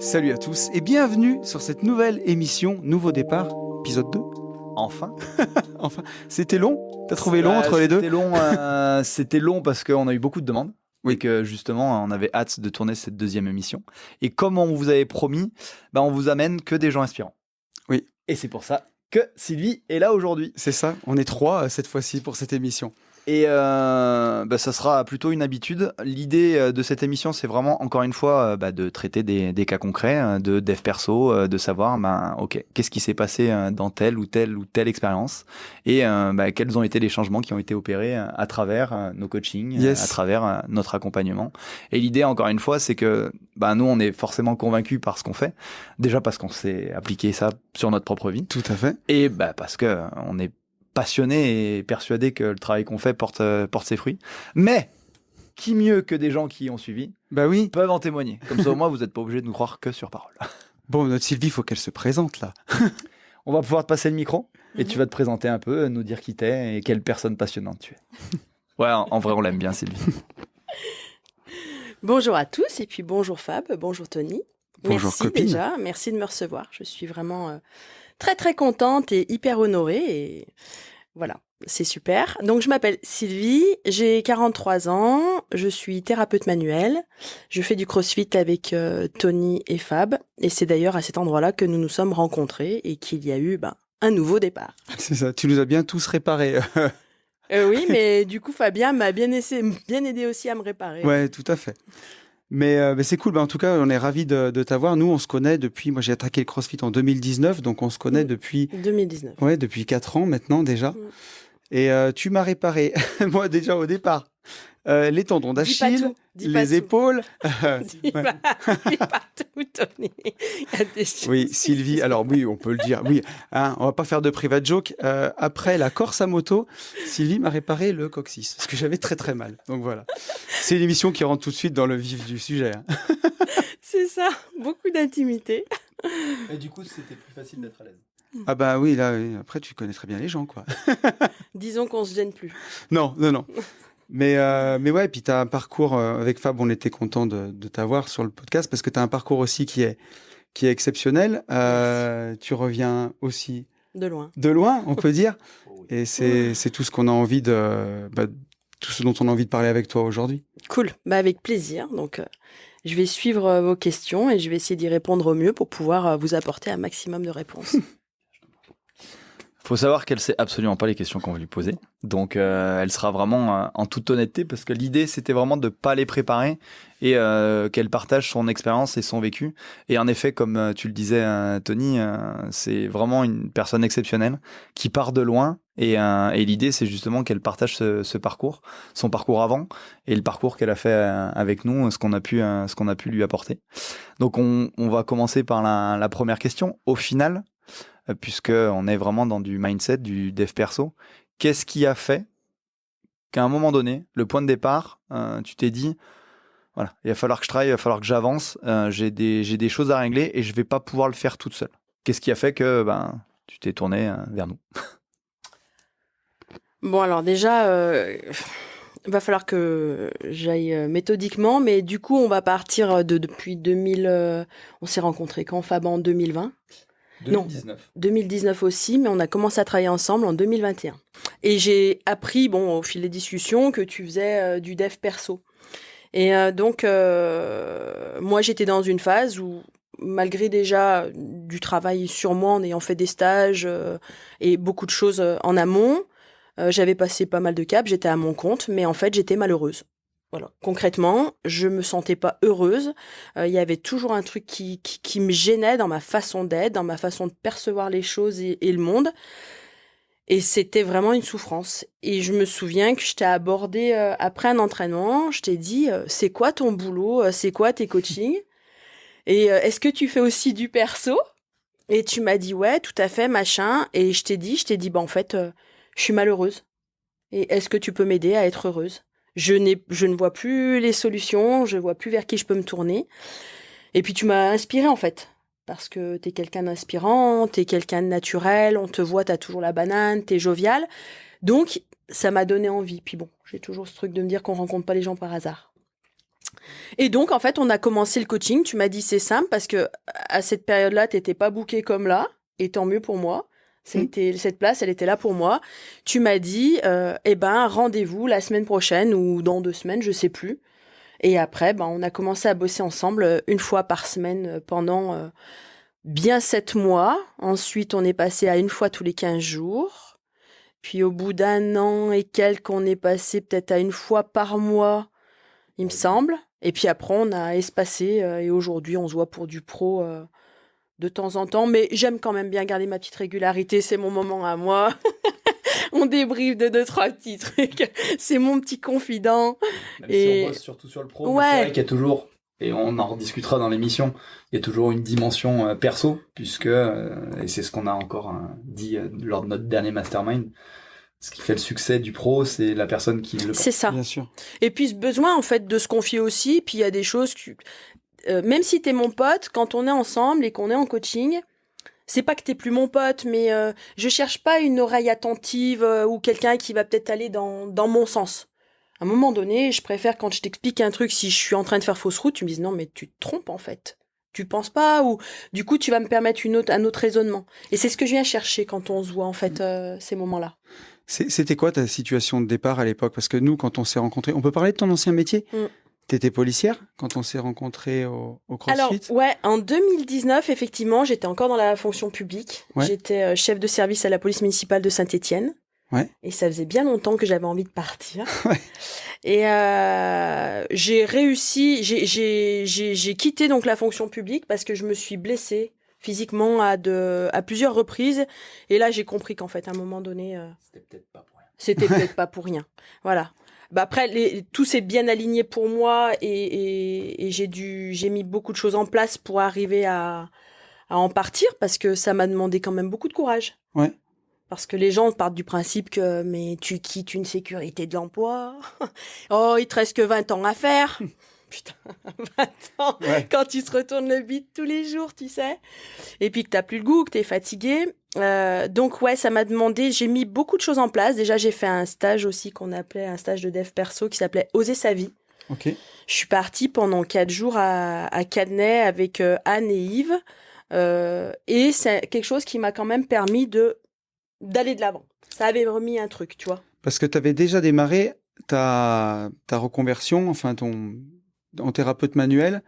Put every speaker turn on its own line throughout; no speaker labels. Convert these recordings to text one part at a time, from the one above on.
Salut à tous et bienvenue sur cette nouvelle émission Nouveau Départ, épisode 2.
Enfin.
Enfin, c'était long? T'as trouvé long entre les deux?
C'était long parce qu'on a eu beaucoup de demandes.
Oui.
Et que justement, on avait hâte de tourner cette deuxième émission. Et comme on vous avait promis, on vous amène que des gens inspirants.
Oui.
Et c'est pour ça que Sylvie est là aujourd'hui.
C'est ça, on est 3 cette fois-ci pour cette émission.
Et ça sera plutôt une habitude. L'idée de cette émission, c'est vraiment, encore une fois, de traiter des cas concrets, de dev perso, de savoir, ok, qu'est-ce qui s'est passé dans telle ou telle expérience et quels ont été les changements qui ont été opérés à travers nos coachings,
Yes.
à travers notre accompagnement. Et l'idée, encore une fois, c'est que nous, on est forcément convaincus par ce qu'on fait. Déjà parce qu'on s'est appliqué ça sur notre propre vie.
Tout à fait.
Et parce que on est passionné et persuadé que le travail qu'on fait porte ses fruits. Mais qui mieux que des gens qui ont suivi
Oui.
peuvent en témoigner. Comme ça, au moins, vous n'êtes pas obligé de nous croire que sur parole.
Bon, notre Sylvie, il faut qu'elle se présente là.
On va pouvoir te passer le micro et tu vas te présenter un peu, nous dire qui t'es et quelle personne passionnante tu es. Ouais, en vrai, on l'aime bien, Sylvie.
Bonjour à tous et puis bonjour Fab, bonjour Tony.
Bonjour
merci
copine.
déjà, merci de me recevoir. Je suis vraiment très très contente et hyper honorée et voilà, c'est super. Donc je m'appelle Sylvie, j'ai 43 ans, je suis thérapeute manuelle, je fais du crossfit avec Tony et Fab et c'est d'ailleurs à cet endroit-là que nous nous sommes rencontrés et qu'il y a eu un nouveau départ.
C'est ça, tu nous as bien tous réparés.
Oui, mais du coup Fabien m'a bien aidé aussi à me réparer.
Ouais, tout à fait. Mais c'est cool, en tout cas, on est ravis de t'avoir. Nous, on se connaît depuis, moi j'ai attaqué le CrossFit en 2019, donc on se connaît depuis
2019.
Ouais, depuis 4 ans maintenant déjà. Et tu m'as réparé, moi déjà au départ, les tendons d'Achille, les épaules.
Dis pas tout, Tony. Il y a des choses.
Oui, Sylvie, alors oui, on peut le dire. Oui, on va pas faire de private joke. Après la Corse à moto, Sylvie m'a réparé le coccyx, parce que j'avais très très mal. Donc voilà. C'est une émission qui rentre tout de suite dans le vif du sujet.
C'est ça, beaucoup d'intimité.
Et du coup, c'était plus facile d'être à l'aise.
Ah oui, là, oui. Après tu connais très bien les gens, quoi.
Disons qu'on se gêne plus.
Non. Mais ouais, puis tu as un parcours, avec Fab, on était content de t'avoir sur le podcast, parce que tu as un parcours aussi qui est exceptionnel. Tu reviens aussi
De loin,
on peut dire. Et c'est tout ce qu'on a envie tout ce dont on a envie de parler avec toi aujourd'hui.
Cool, avec plaisir. Donc, je vais suivre vos questions et je vais essayer d'y répondre au mieux pour pouvoir vous apporter un maximum de réponses.
Faut savoir qu'elle sait absolument pas les questions qu'on va lui poser. Donc, elle sera vraiment en toute honnêteté parce que l'idée, c'était vraiment de pas les préparer et qu'elle partage son expérience et son vécu. Et en effet, comme tu le disais, Tony, c'est vraiment une personne exceptionnelle qui part de loin. Et l'idée, c'est justement qu'elle partage ce parcours, son parcours avant et le parcours qu'elle a fait avec nous, ce qu'on a pu lui apporter. Donc, on va commencer par la première question. Au final, puisqu'on est vraiment dans du mindset, du dev perso, qu'est-ce qui a fait qu'à un moment donné, le point de départ, tu t'es dit, voilà, il va falloir que je travaille, il va falloir que j'avance, j'ai des choses à régler et je vais pas pouvoir le faire toute seule. Qu'est-ce qui a fait que tu t'es tourné vers nous?
Bon, alors déjà, il va falloir que j'aille méthodiquement, mais du coup, on va partir depuis 2000. On s'est rencontrés quand, Fab, en 2020
2019.
Non, 2019 aussi, mais on a commencé à travailler ensemble en 2021. Et j'ai appris, au fil des discussions, que tu faisais du dev perso. Et donc, moi, j'étais dans une phase où, malgré déjà du travail sur moi, en ayant fait des stages et beaucoup de choses en amont, j'avais passé pas mal de caps, j'étais à mon compte, mais en fait, j'étais malheureuse. Voilà. Concrètement, je me sentais pas heureuse. Il y avait toujours un truc qui me gênait dans ma façon d'être, dans ma façon de percevoir les choses et le monde. Et c'était vraiment une souffrance. Et je me souviens que je t'ai abordé après un entraînement. Je t'ai dit, c'est quoi ton boulot? C'est quoi tes coachings? Et est-ce que tu fais aussi du perso? Et tu m'as dit, ouais, tout à fait, machin. Et je t'ai dit, en fait, je suis malheureuse. Et est-ce que tu peux m'aider à être heureuse? Je ne vois plus les solutions, je vois plus vers qui je peux me tourner. Et puis tu m'as inspirée en fait, parce que t'es quelqu'un d'inspirant, t'es quelqu'un de naturel, on te voit, t'as toujours la banane, t'es jovial. Donc ça m'a donné envie. Puis bon, j'ai toujours ce truc de me dire qu'on rencontre pas les gens par hasard. Et donc, en fait, on a commencé le coaching. Tu m'as dit, c'est simple parce que à cette période-là, tu n'étais pas bookée comme là. Et tant mieux pour moi. Cette place, elle était là pour moi. Tu m'as dit, rendez-vous la semaine prochaine ou dans 2 semaines, je sais plus. Et après, on a commencé à bosser ensemble 1 fois par semaine pendant bien 7 mois. Ensuite, on est passé à 1 fois tous les 15 jours. Puis au bout d'1 an et quelques, on est passé peut-être à 1 fois par mois, il me semble. Et puis après, on a espacé et aujourd'hui, on se voit pour du pro de temps en temps. Mais j'aime quand même bien garder ma petite régularité. C'est mon moment à moi. On débriefe de 2-3 petits trucs. C'est mon petit confident.
Même si on bosse surtout sur le pro, mais c'est vrai qu'il y a toujours, et on en rediscutera dans l'émission, il y a toujours une dimension perso, puisque, et c'est ce qu'on a encore dit lors de notre dernier mastermind, ce qui fait le succès du pro, c'est la personne qui le porte.
C'est ça.
Bien sûr.
Et puis ce besoin, en fait, de se confier aussi. Puis il y a des choses que, même si t'es mon pote, quand on est ensemble et qu'on est en coaching, c'est pas que t'es plus mon pote, mais je cherche pas une oreille attentive ou quelqu'un qui va peut-être aller dans mon sens. À un moment donné, je préfère quand je t'explique un truc, si je suis en train de faire fausse route, tu me dis non, mais tu te trompes en fait. Tu penses pas, ou du coup tu vas me permettre un autre raisonnement. Et c'est ce que je viens chercher quand on se voit en fait ces moments-là.
C'était quoi ta situation de départ à l'époque? Parce que nous, quand on s'est rencontrés, on peut parler de ton ancien métier? T'étais policière quand on s'est rencontrés au CrossFit?
Alors, ouais, en 2019, effectivement, j'étais encore dans la fonction publique. Ouais. J'étais chef de service à la police municipale de Saint-Étienne.
Ouais.
Et ça faisait bien longtemps que j'avais envie de partir.
Ouais.
Et j'ai réussi, j'ai quitté donc la fonction publique parce que je me suis blessée physiquement à plusieurs reprises. Et là, j'ai compris qu'en fait, à un moment donné...
C'était peut-être pas pour rien.
C'était peut-être pas pour rien. Voilà. Après, tout s'est bien aligné pour moi et j'ai mis beaucoup de choses en place pour arriver à en partir parce que ça m'a demandé quand même beaucoup de courage.
Ouais.
Parce que les gens partent du principe que mais tu quittes une sécurité de l'emploi. Oh, il te reste que 20 ans à faire. Putain, 20 ans, ouais. Quand tu te retournes le bide tous les jours, tu sais. Et puis que t'as plus le goût, que t'es fatigué. Donc ouais, ça m'a demandé, j'ai mis beaucoup de choses en place. Déjà, j'ai fait un stage aussi qu'on appelait un stage de dev perso qui s'appelait Oser sa vie.
Ok.
Je suis partie pendant 4 jours à Cadenet avec Anne et Yves. Et c'est quelque chose qui m'a quand même permis d'aller de l'avant. Ça avait remis un truc, tu vois.
Parce que tu avais déjà démarré ta reconversion, enfin en thérapeute manuel.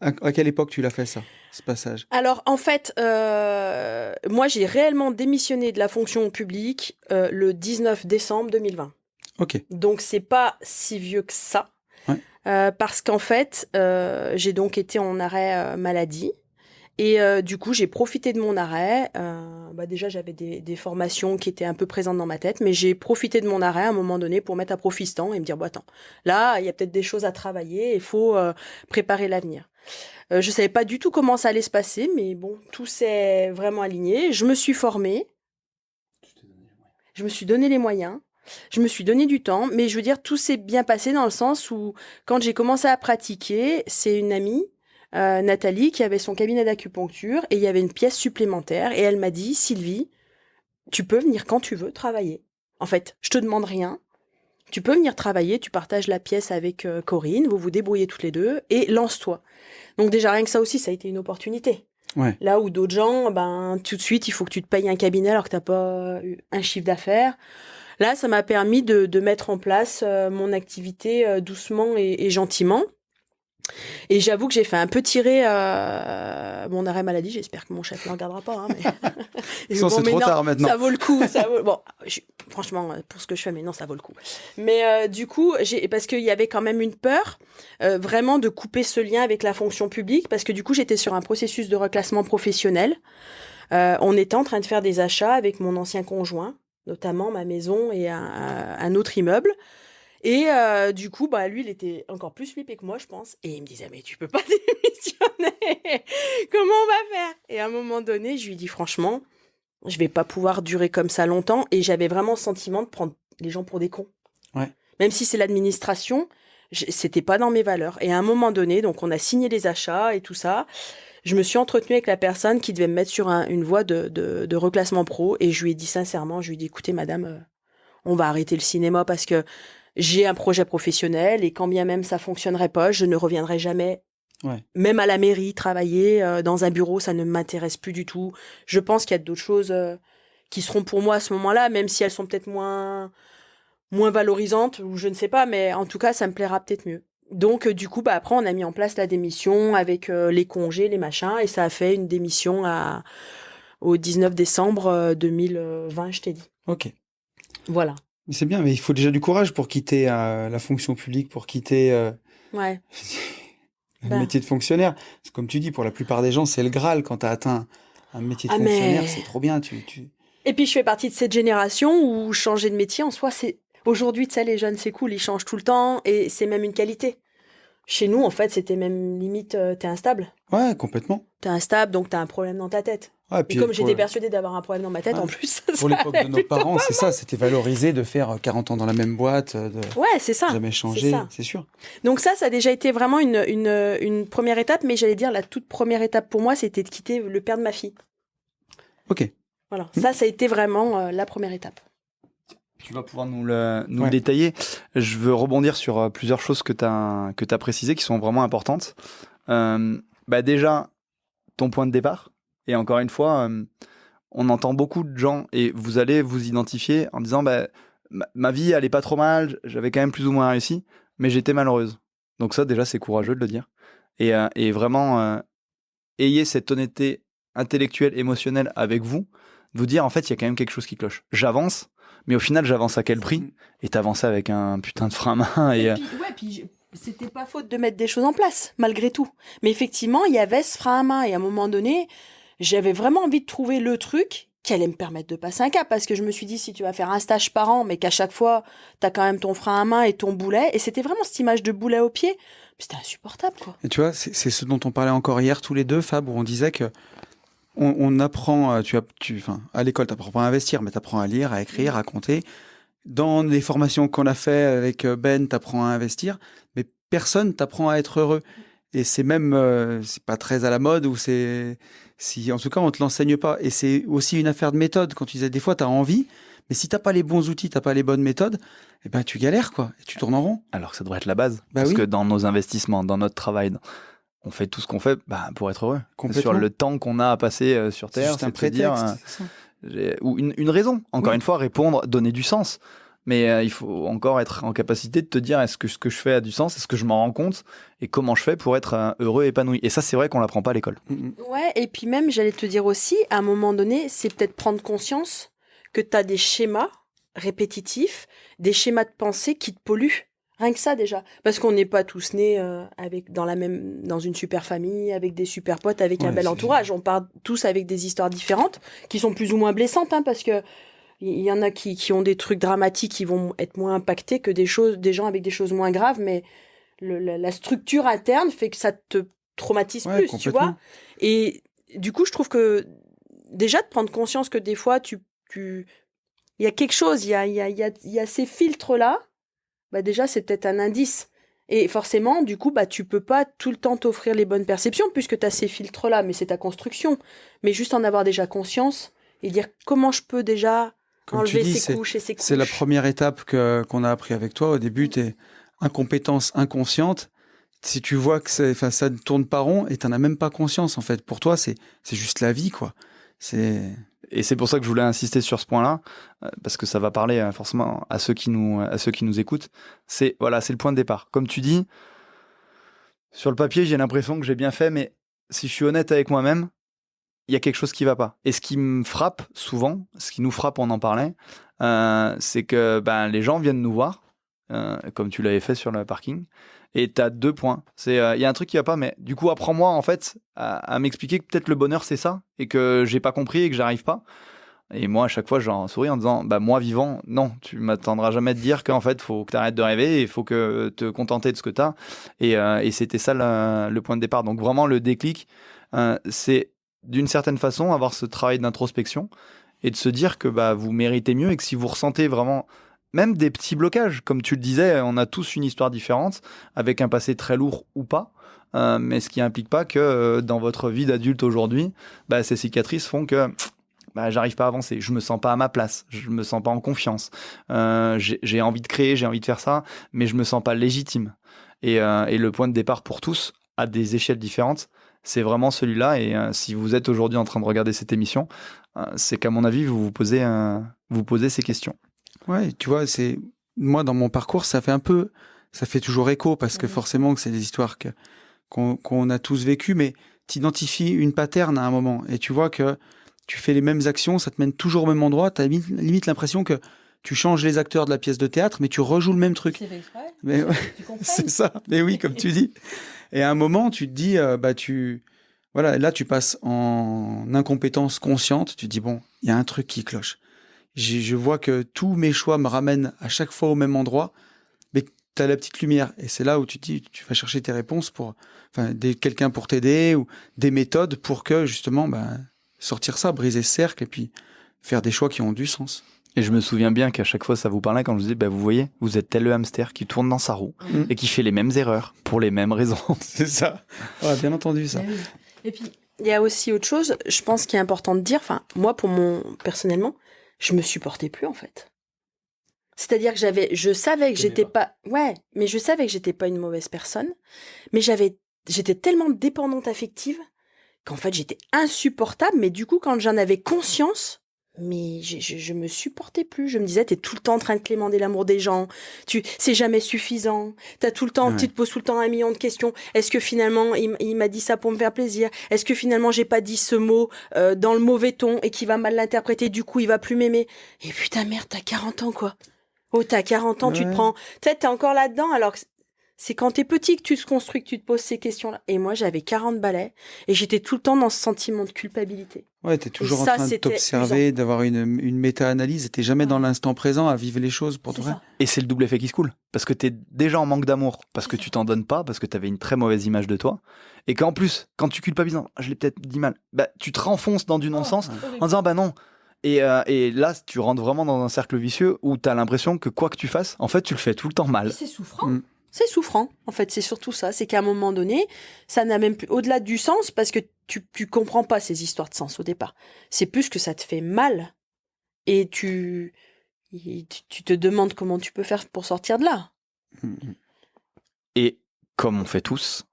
À quelle époque tu l'as fait ça, ce passage?
Alors en fait, moi j'ai réellement démissionné de la fonction publique le 19 décembre 2020.
Ok.
Donc c'est pas si vieux que ça.
Ouais.
Parce qu'en fait, j'ai donc été en arrêt maladie. Et du coup, j'ai profité de mon arrêt. Déjà, j'avais des formations qui étaient un peu présentes dans ma tête, mais j'ai profité de mon arrêt à un moment donné pour mettre à profit ce temps et me dire, bon, attends, là, il y a peut-être des choses à travailler, il faut préparer l'avenir. Je savais pas du tout comment ça allait se passer, mais bon, tout s'est vraiment aligné. Je me suis formée. Je me suis donné les moyens. Je me suis donné du temps, mais je veux dire, tout s'est bien passé dans le sens où, quand j'ai commencé à pratiquer, c'est une amie, Nathalie, qui avait son cabinet d'acupuncture et il y avait une pièce supplémentaire et elle m'a dit, Sylvie, tu peux venir quand tu veux travailler. En fait, je te demande rien. Tu peux venir travailler, tu partages la pièce avec Corinne, vous vous débrouillez toutes les deux et lance-toi. Donc déjà, rien que ça aussi, ça a été une opportunité.
Ouais.
Là où d'autres gens, tout de suite, il faut que tu te payes un cabinet alors que tu n'as pas un chiffre d'affaires. Là, ça m'a permis de mettre en place mon activité doucement et gentiment. Et j'avoue que j'ai fait un peu tirer mon arrêt maladie. J'espère que mon chef ne le regardera pas. Hein, mais...
c'est trop tard maintenant.
Ça vaut le coup. Bon, franchement, pour ce que je fais, mais non, ça vaut le coup. Mais du coup, parce qu'il y avait quand même une peur vraiment de couper ce lien avec la fonction publique, parce que du coup, j'étais sur un processus de reclassement professionnel. On était en train de faire des achats avec mon ancien conjoint, notamment ma maison et un autre immeuble. Et du coup, lui, il était encore plus flippé que moi, je pense. Et il me disait, mais tu peux pas démissionner. Comment on va faire? Et à un moment donné, je lui dis, franchement, je vais pas pouvoir durer comme ça longtemps. Et j'avais vraiment le sentiment de prendre les gens pour des cons.
Ouais.
Même si c'est l'administration, c'était pas dans mes valeurs. Et à un moment donné, donc on a signé les achats et tout ça. Je me suis entretenue avec la personne qui devait me mettre sur une voie de reclassement pro. Et je lui ai dit sincèrement, écoutez, madame, on va arrêter le cinéma parce que j'ai un projet professionnel et quand bien même ça fonctionnerait pas, je ne reviendrai jamais.
Ouais.
Même à la mairie, travailler dans un bureau, ça ne m'intéresse plus du tout. Je pense qu'il y a d'autres choses qui seront pour moi à ce moment-là, même si elles sont peut-être moins valorisantes ou je ne sais pas, mais en tout cas, ça me plaira peut-être mieux. Donc, du coup, après, on a mis en place la démission avec les congés, les machins, et ça a fait une démission au 19 décembre 2020, je t'ai dit.
Ok.
Voilà.
Mais c'est bien, mais il faut déjà du courage pour quitter la fonction publique, pour quitter
Ouais.
le métier de fonctionnaire. Parce que comme tu dis, pour la plupart des gens, c'est le Graal quand tu as atteint un métier de fonctionnaire,
mais...
c'est trop bien.
Et puis, je fais partie de cette génération où changer de métier, en soi, c'est... Aujourd'hui, tu sais, les jeunes, c'est cool, ils changent tout le temps et c'est même une qualité. Chez nous, en fait, c'était même limite, t'es instable.
Ouais, complètement.
T'es instable, donc t'as un problème dans ta tête.
Ouais,
Et comme j'étais persuadée d'avoir un problème dans ma tête, en plus.
Pour l'époque de nos parents, c'est ça, c'était valorisé de faire 40 ans dans la même boîte, de
Ouais, c'est ça.
jamais changer, c'est sûr.
Donc ça a déjà été vraiment une première étape, mais j'allais dire la toute première étape pour moi, c'était de quitter le père de ma fille.
Ok.
Voilà, ça a été vraiment la première étape.
Tu vas pouvoir nous le détailler. Je veux rebondir sur plusieurs choses que tu as précisées qui sont vraiment importantes. Déjà, ton point de départ. Et encore une fois, on entend beaucoup de gens et vous allez vous identifier en disant ma vie, elle est pas trop mal, j'avais quand même plus ou moins réussi, mais j'étais malheureuse. Donc ça, déjà, c'est courageux de le dire. Et vraiment, ayez cette honnêteté intellectuelle, émotionnelle avec vous, de vous dire, en fait, il y a quand même quelque chose qui cloche. J'avance, mais au final, j'avance à quel prix ? Et t'avances avec un putain de frein à main. Et
puis c'était pas faute de mettre des choses en place, malgré tout. Mais effectivement, il y avait ce frein à main. Et à un moment donné, j'avais vraiment envie de trouver le truc qui allait me permettre de passer un cap. Parce que je me suis dit, si tu vas faire un stage par an, mais qu'à chaque fois, t'as quand même ton frein à main et ton boulet. Et c'était vraiment cette image de boulet au pied. C'était insupportable, quoi.
Et tu vois, c'est ce dont on parlait encore hier tous les deux, Fab, où on disait que on apprend, à l'école, tu n'apprends pas à investir, mais tu apprends à lire, à écrire, à compter. Dans les formations qu'on a fait avec Ben, tu apprends à investir, mais personne t'apprend à être heureux. Et c'est même, c'est pas très à la mode, ou en tout cas, on te l'enseigne pas. Et c'est aussi une affaire de méthode. Quand tu disais, des fois, tu as envie, mais si t'as pas les bons outils, t'as pas les bonnes méthodes, eh ben, tu galères, quoi. Et tu tournes en rond.
alors que ça devrait être la base. Parce que dans nos investissements, dans notre travail, on fait tout ce qu'on fait pour être heureux. Sur le temps qu'on a à passer sur Terre,
c'est un prétexte.
Ou une raison. Encore une fois, répondre, donner du sens. Mais il faut encore être en capacité de te dire, est-ce que ce que je fais a du sens ? Est-ce que je m'en rends compte ? Et comment je fais pour être heureux et épanoui ? Et ça, c'est vrai qu'on l'apprend pas à l'école.
Ouais, et puis même, j'allais te dire aussi, à un moment donné, c'est peut-être prendre conscience que tu as des schémas répétitifs, des schémas de pensée qui te polluent. Rien que ça, déjà. Parce qu'on n'est pas tous nés dans une super famille, avec des super potes, avec un bel entourage. On part tous avec des histoires différentes, qui sont plus ou moins blessantes, parce que il y en a qui ont des trucs dramatiques qui vont être moins impactés que des gens avec des choses moins graves, mais la structure interne fait que ça te traumatise plus, tu vois. Et du coup, je trouve que déjà de prendre conscience que des fois, il y a quelque chose, il y a ces filtres-là, déjà, c'est peut-être un indice. Et forcément, du coup, tu peux pas tout le temps t'offrir les bonnes perceptions puisque tu as ces filtres-là, mais c'est ta construction. Mais juste en avoir déjà conscience et dire comment je peux déjà enlever ces couches et ces couches.
C'est la première étape qu'on a appris avec toi. Au début, t'es incompétence inconsciente. Si tu vois que ça ne tourne pas rond et t'en as même pas conscience, en fait. Pour toi, c'est juste la vie, quoi.
Et c'est pour ça que je voulais insister sur ce point-là, parce que ça va parler forcément à ceux qui nous écoutent. C'est le point de départ. Comme tu dis, sur le papier, j'ai l'impression que j'ai bien fait, mais si je suis honnête avec moi-même, il y a quelque chose qui va pas. Et ce qui me frappe souvent, ce qui nous frappe, on en parlait, c'est que les gens viennent nous voir, comme tu l'avais fait sur le parking, et tu as 2 points. Il y a un truc qui va pas, mais du coup, apprends-moi en fait à m'expliquer que peut-être le bonheur c'est ça, et que j'ai pas compris et que j'arrive pas. Et moi, à chaque fois, j'en souris en disant, moi vivant, non, tu m'attendras jamais de dire qu'en fait, faut que tu arrêtes de rêver et il faut que te contenter de ce que tu as. Et c'était ça le point de départ. Donc vraiment, le déclic, c'est d'une certaine façon avoir ce travail d'introspection et de se dire que vous méritez mieux et que si vous ressentez vraiment même des petits blocages, comme tu le disais, on a tous une histoire différente, avec un passé très lourd ou pas, mais ce qui implique pas que dans votre vie d'adulte aujourd'hui, ces cicatrices font que j'arrive pas à avancer, je me sens pas à ma place, je me sens pas en confiance, j'ai envie de créer, j'ai envie de faire ça, mais je me sens pas légitime. Et le point de départ pour tous, à des échelles différentes, c'est vraiment celui-là. Et si vous êtes aujourd'hui en train de regarder cette émission, c'est qu'à mon avis, vous posez ces questions.
Ouais, tu vois, moi dans mon parcours, ça fait toujours écho parce que forcément que c'est des histoires qu'on a tous vécues, mais t'identifies une pattern à un moment et tu vois que tu fais les mêmes actions, ça te mène toujours au même endroit. T'as limite l'impression que tu changes les acteurs de la pièce de théâtre, mais tu rejoues le même truc.
C'est fait exprès.
Mais ouais, c'est ça. Mais oui, comme tu dis. Et à un moment, tu te dis, voilà, là, tu passes en incompétence consciente. Tu te dis, bon, il y a un truc qui cloche. Je vois que tous mes choix me ramènent à chaque fois au même endroit, mais tu as la petite lumière. Et c'est là où tu te dis, tu vas chercher tes réponses quelqu'un pour t'aider ou des méthodes pour que, justement, sortir ça, briser ce cercle et puis faire des choix qui ont du sens.
Et je me souviens bien qu'à chaque fois ça vous parlait quand je disais, vous voyez, vous êtes tel le hamster qui tourne dans sa roue et qui fait les mêmes erreurs pour les mêmes raisons.
C'est ça. Ouais, bien entendu ça.
Oui. Et puis, il y a aussi autre chose, je pense qu'il est important de dire, moi, personnellement, je me supportais plus, en fait. C'est-à-dire que je savais que j'étais pas une mauvaise personne, mais j'étais tellement dépendante affective qu'en fait, j'étais insupportable, mais du coup, quand j'en avais conscience, mais je me supportais plus. Je me disais, t'es tout le temps en train de clémenter l'amour des gens. C'est jamais suffisant. T'as tout le temps,
Ouais.
tu te poses tout le temps 1 million de questions. Est-ce que finalement, il m'a dit ça pour me faire plaisir? Est-ce que finalement, j'ai pas dit ce mot dans le mauvais ton et qu'il va mal l'interpréter? Du coup, il va plus m'aimer. Et putain, merde, t'as 40 ans, quoi. Oh, t'as 40 ans, tu te prends... Tu sais, t'es encore là-dedans, alors que c'est quand t'es petit que tu te construis, que tu te poses ces questions-là. Et moi, j'avais 40 balais et j'étais tout le temps dans ce sentiment de culpabilité.
Ouais, t'es toujours en
ça,
train de
c'était
t'observer, d'avoir une méta-analyse et t'es jamais dans l'instant présent à vivre les choses pour de vrai.
Et c'est le double effet qui se coule. Parce que t'es déjà en manque d'amour, parce que tu t'en donnes pas, parce que t'avais une très mauvaise image de toi. Et qu'en plus, quand tu culpabilises, je l'ai peut-être dit mal, tu te renfonces dans du non-sens en disant non. Et là, tu rentres vraiment dans un cercle vicieux où t'as l'impression que quoi que tu fasses, en fait, tu le fais tout le temps mal.
C'est souffrant. C'est souffrant, en fait, c'est surtout ça. C'est qu'à un moment donné, ça n'a même plus, au-delà du sens, parce que tu comprends pas ces histoires de sens au départ. C'est plus que ça te fait mal. Et tu te demandes comment tu peux faire pour sortir de là.
Et comme on fait tous,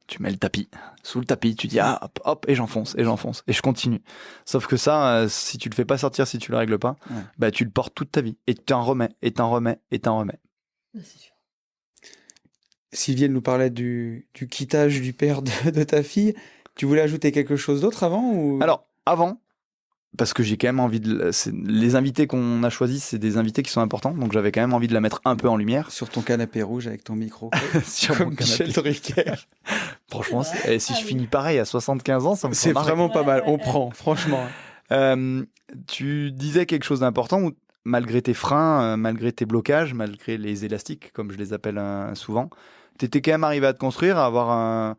tu mets le tapis sous le tapis, tu dis hop, hop, et j'enfonce, et je continue. Sauf que ça, si tu le fais pas sortir, si tu le règles pas, tu le portes toute ta vie. Et tu t'en remets, et t'en remets, et t'en remets.
C'est sûr.
Sylvie, elle nous parlait du quittage du père de ta fille. Tu voulais ajouter quelque chose d'autre avant ou...
Alors, avant, parce que j'ai quand même envie les invités qu'on a choisis, c'est des invités qui sont importants, donc j'avais quand même envie de la mettre un peu en lumière.
Sur ton canapé rouge avec ton micro.
Sur
comme
mon canapé.
Michel Drucker.
Franchement, si je finis pareil à 75 ans, ça me
C'est
fera marrer.
vraiment pas mal. On prend, franchement.
Tu disais quelque chose d'important où, malgré tes freins, malgré tes blocages, malgré les élastiques, comme je les appelle souvent, t'étais quand même arrivé à te construire, à avoir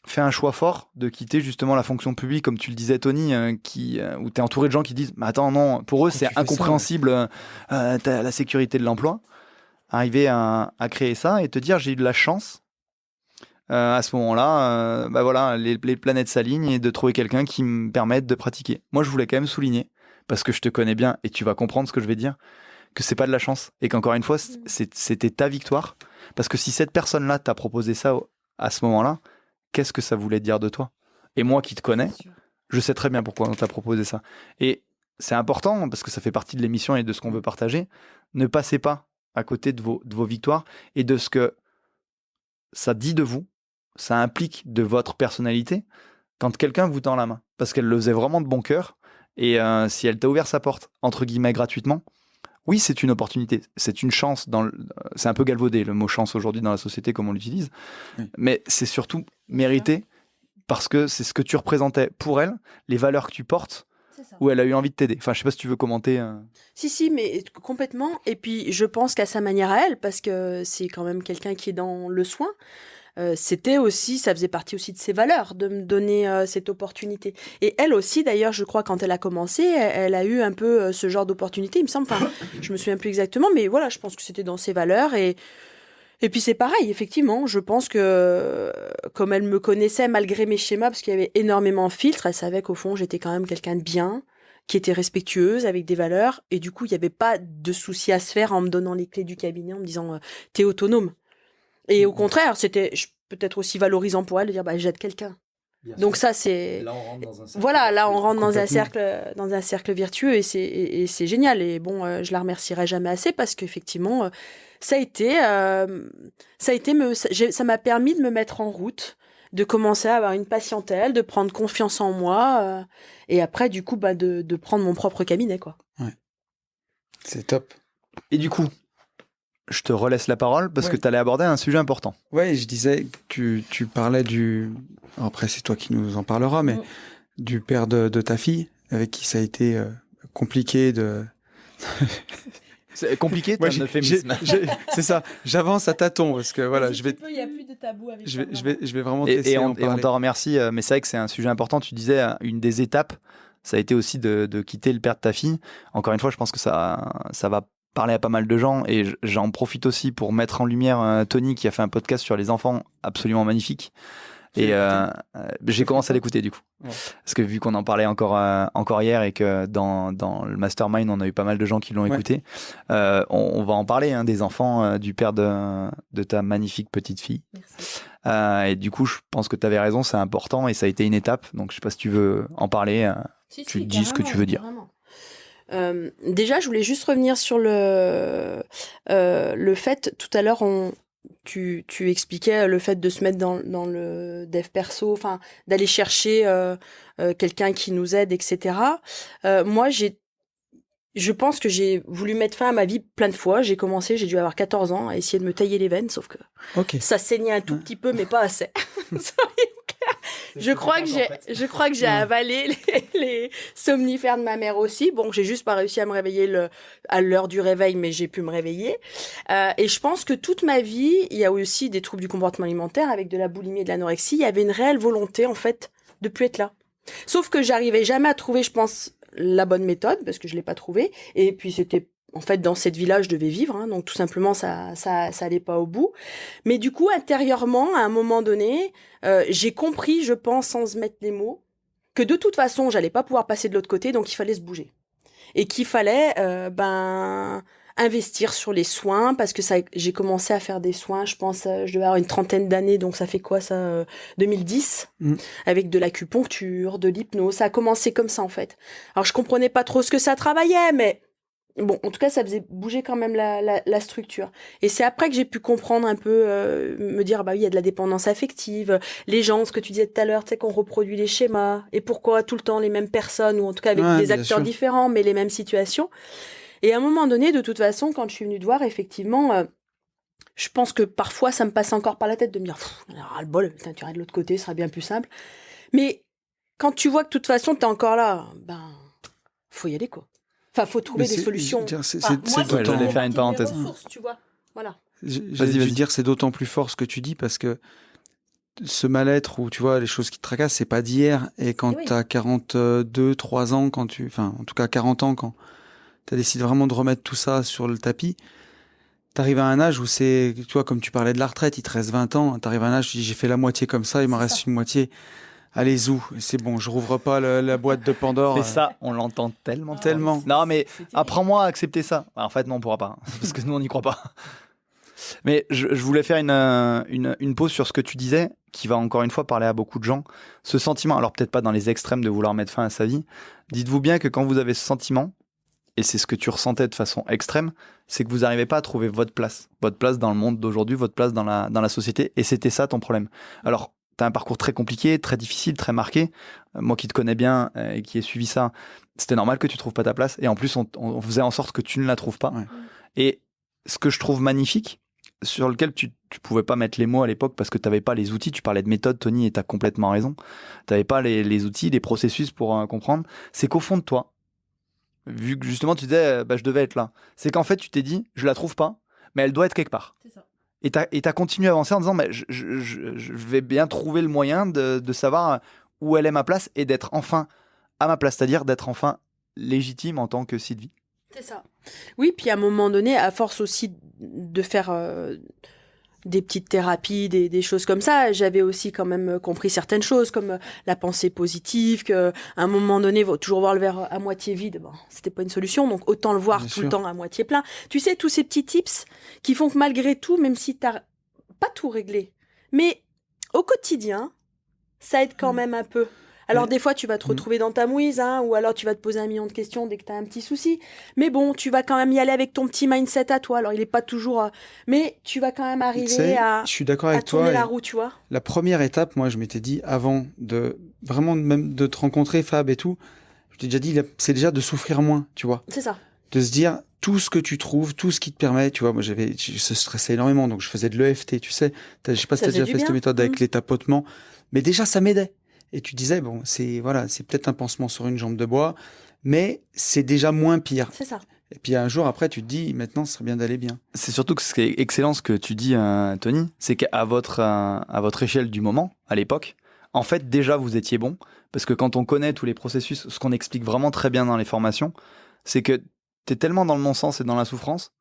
fait un choix fort de quitter justement la fonction publique, comme tu le disais, Tony, où t'es entouré de gens qui disent « Mais attends, non, pour eux, c'est incompréhensible, t'as la sécurité de l'emploi. » Arriver à créer ça et te dire « J'ai eu de la chance. » À ce moment-là, les planètes s'alignent et de trouver quelqu'un qui me permette de pratiquer. Moi, je voulais quand même souligner, parce que je te connais bien et tu vas comprendre ce que je vais dire, que c'est pas de la chance et qu'encore une fois, c'était ta victoire. Parce que si cette personne-là t'a proposé ça à ce moment-là, qu'est-ce que ça voulait dire de toi? Et moi qui te connais, je sais très bien pourquoi on t'a proposé ça. Et c'est important, parce que ça fait partie de l'émission et de ce qu'on veut partager. Ne passez pas à côté de vos victoires et de ce que ça dit de vous, ça implique de votre personnalité quand quelqu'un vous tend la main. Parce qu'elle le faisait vraiment de bon cœur. Et si elle t'a ouvert sa porte, entre guillemets, gratuitement, oui, c'est une opportunité, c'est une chance. C'est un peu galvaudé le mot chance aujourd'hui dans la société comme on l'utilise, mais c'est surtout mérité parce que c'est ce que tu représentais pour elle, les valeurs que tu portes, où elle a eu envie de t'aider. Enfin, je sais pas si tu veux commenter.
Si, mais complètement. Et puis, je pense qu'à sa manière à elle, parce que c'est quand même quelqu'un qui est dans le soin, c'était aussi, ça faisait partie aussi de ses valeurs, de me donner cette opportunité. Et elle aussi, d'ailleurs, je crois, quand elle a commencé, elle a eu un peu ce genre d'opportunité, il me semble. Enfin, je me souviens plus exactement, mais voilà, je pense que c'était dans ses valeurs. Et Et puis c'est pareil, effectivement, je pense que comme elle me connaissait malgré mes schémas, parce qu'il y avait énormément de filtres, elle savait qu'au fond j'étais quand même quelqu'un de bien, qui était respectueuse, avec des valeurs, et du coup il n'y avait pas de souci à se faire en me donnant les clés du cabinet, en me disant t'es autonome. Et au contraire, c'était peut-être aussi valorisant pour elle de dire j'aide quelqu'un. Donc ça c'est
Là, on rentre dans un cercle.
voilà, là on rentre
Complètement.
dans un cercle vertueux et c'est génial. Et bon, je la remercierai jamais assez parce qu'effectivement, ça m'a permis de me mettre en route, de commencer à avoir une patientèle, de prendre confiance en moi, et après du coup de prendre mon propre cabinet, quoi.
C'est top.
Et du coup, je te relaisse la parole parce que tu allais aborder un sujet important.
Ouais, je disais, tu parlais du... Après, c'est toi qui nous en parleras, mais du père de ta fille, avec qui ça a été compliqué de...
C'est compliqué,
Moi,
t'as un euphémisme.
c'est ça, j'avance à tâtons, parce que voilà,
Il n'y a plus de tabou avec
je vais vraiment te
Et,
laisser
et
en
on
parler.
t'en remercie, mais c'est vrai que c'est un sujet important. Tu disais, une des étapes, ça a été aussi de quitter le père de ta fille. Encore une fois, je pense que ça va parler à pas mal de gens, et j'en profite aussi pour mettre en lumière Tony qui a fait un podcast sur les enfants absolument magnifique. Et j'ai commencé à l'écouter du coup.
Ouais.
Parce que vu qu'on en parlait encore hier et que dans le mastermind, on a eu pas mal de gens qui l'ont écouté, on va en parler des enfants du père de ta magnifique petite fille.
Merci.
Et du coup, je pense que tu avais raison, c'est important et ça a été une étape. Donc, je sais pas si tu veux en parler. Tu dis ce que tu veux dire.
Déjà, je voulais juste revenir sur le fait, tout à l'heure, tu expliquais le fait de se mettre dans le dev perso, enfin, d'aller chercher quelqu'un qui nous aide, etc. Moi, je pense que j'ai voulu mettre fin à ma vie plein de fois. J'ai dû avoir 14 ans à essayer de me tailler les veines, sauf que ça saignait un tout petit peu, mais pas assez. Je crois que j'ai avalé les somnifères de ma mère aussi. Bon, j'ai juste pas réussi à me réveiller à l'heure du réveil, mais j'ai pu me réveiller. Et je pense que toute ma vie, il y a aussi des troubles du comportement alimentaire avec de la boulimie et de l'anorexie. Il y avait une réelle volonté, en fait, de plus être là. Sauf que j'arrivais jamais à trouver, je pense, la bonne méthode, parce que je l'ai pas trouvée. Et puis c'était, en fait, dans cette vie-là, je devais vivre, donc tout simplement, ça allait pas au bout. Mais du coup, intérieurement, à un moment donné, j'ai compris, je pense, sans se mettre les mots, que de toute façon, j'allais pas pouvoir passer de l'autre côté, donc il fallait se bouger. Et qu'il fallait, investir sur les soins, parce que j'ai commencé à faire des soins, je pense, je devais avoir une trentaine d'années, donc ça fait quoi ça, 2010, avec de l'acupuncture, de l'hypnose, ça a commencé comme ça en fait. Alors je comprenais pas trop ce que ça travaillait, mais bon, en tout cas ça faisait bouger quand même la structure. Et c'est après que j'ai pu comprendre un peu, me dire, oui, il y a de la dépendance affective, les gens, ce que tu disais tout à l'heure, tu sais qu'on reproduit les schémas, et pourquoi tout le temps les mêmes personnes, ou en tout cas avec des acteurs différents, mais les mêmes situations. Et à un moment donné, de toute façon, quand je suis venue te voir, effectivement, je pense que parfois, ça me passe encore par la tête de me dire, ras-le-bol, putain, tu irais de l'autre côté, ce serait bien plus simple. Mais quand tu vois que de toute façon, t'es encore là, faut y aller, quoi. Enfin, faut trouver des solutions.
J'allais faire une parenthèse.
Ressources, tu vois. Voilà.
Vas-y. Dire, c'est d'autant plus fort ce que tu dis, parce que ce mal-être ou tu vois les choses qui te tracassent, c'est pas d'hier. Et quand t'as 42, 3 ans, en tout cas 40 ans, quand t'as décidé vraiment de remettre tout ça sur le tapis, t'arrives à un âge où c'est, tu vois, comme tu parlais de la retraite, il te reste 20 ans, t'arrives à un âge, j'ai fait la moitié comme ça, il m'en reste une moitié. Allez, zou, c'est bon, je rouvre pas la boîte de Pandore.
C'est ça, on l'entend tellement. Non, mais
apprends-moi
apprends-moi à accepter ça. En fait, non, on pourra pas, parce que nous, on n'y croit pas. Mais je voulais faire une pause sur ce que tu disais, qui va encore une fois parler à beaucoup de gens. Ce sentiment, alors peut-être pas dans les extrêmes de vouloir mettre fin à sa vie, dites-vous bien que quand vous avez ce sentiment, et c'est ce que tu ressentais de façon extrême, c'est que vous n'arrivez pas à trouver votre place dans le monde d'aujourd'hui, votre place dans la société, et c'était ça ton problème. Alors, tu as un parcours très compliqué, très difficile, très marqué. Moi qui te connais bien et qui ai suivi ça, c'était normal que tu trouves pas ta place, et en plus, on faisait en sorte que tu ne la trouves pas.
Ouais.
Et ce que je trouve magnifique, sur lequel tu pouvais pas mettre les mots à l'époque parce que tu n'avais pas les outils, tu parlais de méthode, Tony, et tu as complètement raison, tu n'avais pas les outils, les processus pour comprendre, c'est qu'au fond de toi, vu que justement tu disais je devais être là, c'est qu'en fait tu t'es dit je la trouve pas, mais elle doit être quelque part.
C'est ça.
Et t'as continué à avancer en disant je vais bien trouver le moyen de savoir où elle est ma place et d'être enfin à ma place, c'est-à-dire d'être enfin légitime en tant que Sylvie.
C'est ça. Oui, puis à un moment donné, à force aussi de faire des petites thérapies, des choses comme ça. J'avais aussi quand même compris certaines choses, comme la pensée positive, qu'à un moment donné, il faut toujours voir le verre à moitié vide. Bon, c'était pas une solution, donc autant le voir
Bien
tout
sûr.
le temps à moitié plein. Tu sais, tous ces petits tips qui font que malgré tout, même si t'as pas tout réglé, mais au quotidien, ça aide quand même un peu. Alors,
Mais-
des fois, tu vas te retrouver dans ta mouise, hein, ou alors tu vas te poser 1 million de questions dès que tu as un petit souci. Mais bon, tu vas quand même y aller avec ton petit mindset à toi. Alors, il n'est pas toujours... mais tu vas quand même
Tu
arriver
sais,
à
je suis d'accord
à
avec
tourner
toi.
la
Et
roue, tu vois.
la première étape, moi, je m'étais dit, avant de vraiment même de te rencontrer, Fab et tout, je t'ai déjà dit, c'est déjà de souffrir moins, tu vois.
C'est ça.
De se dire, tout ce que tu trouves, tout ce qui te permet, tu vois, moi, je stressais énormément, donc je faisais de l'EFT, tu sais. Je sais pas si
Ça
tu as
faisait
déjà
du
fait cette
bien.
méthode avec
Mhm.
les tapotements, mais déjà, ça m'aidait. Et tu disais, bon, c'est peut-être un pansement sur une jambe de bois, mais c'est déjà moins pire.
C'est ça.
Et puis un jour après, tu te dis, maintenant, ce serait bien d'aller bien.
C'est surtout que ce qui est excellent, ce que tu dis, Tony, c'est qu'à votre échelle du moment, à l'époque, en fait, déjà, vous étiez bon. Parce que quand on connaît tous les processus, ce qu'on explique vraiment très bien dans les formations, c'est que tu es tellement dans le non-sens et dans la souffrance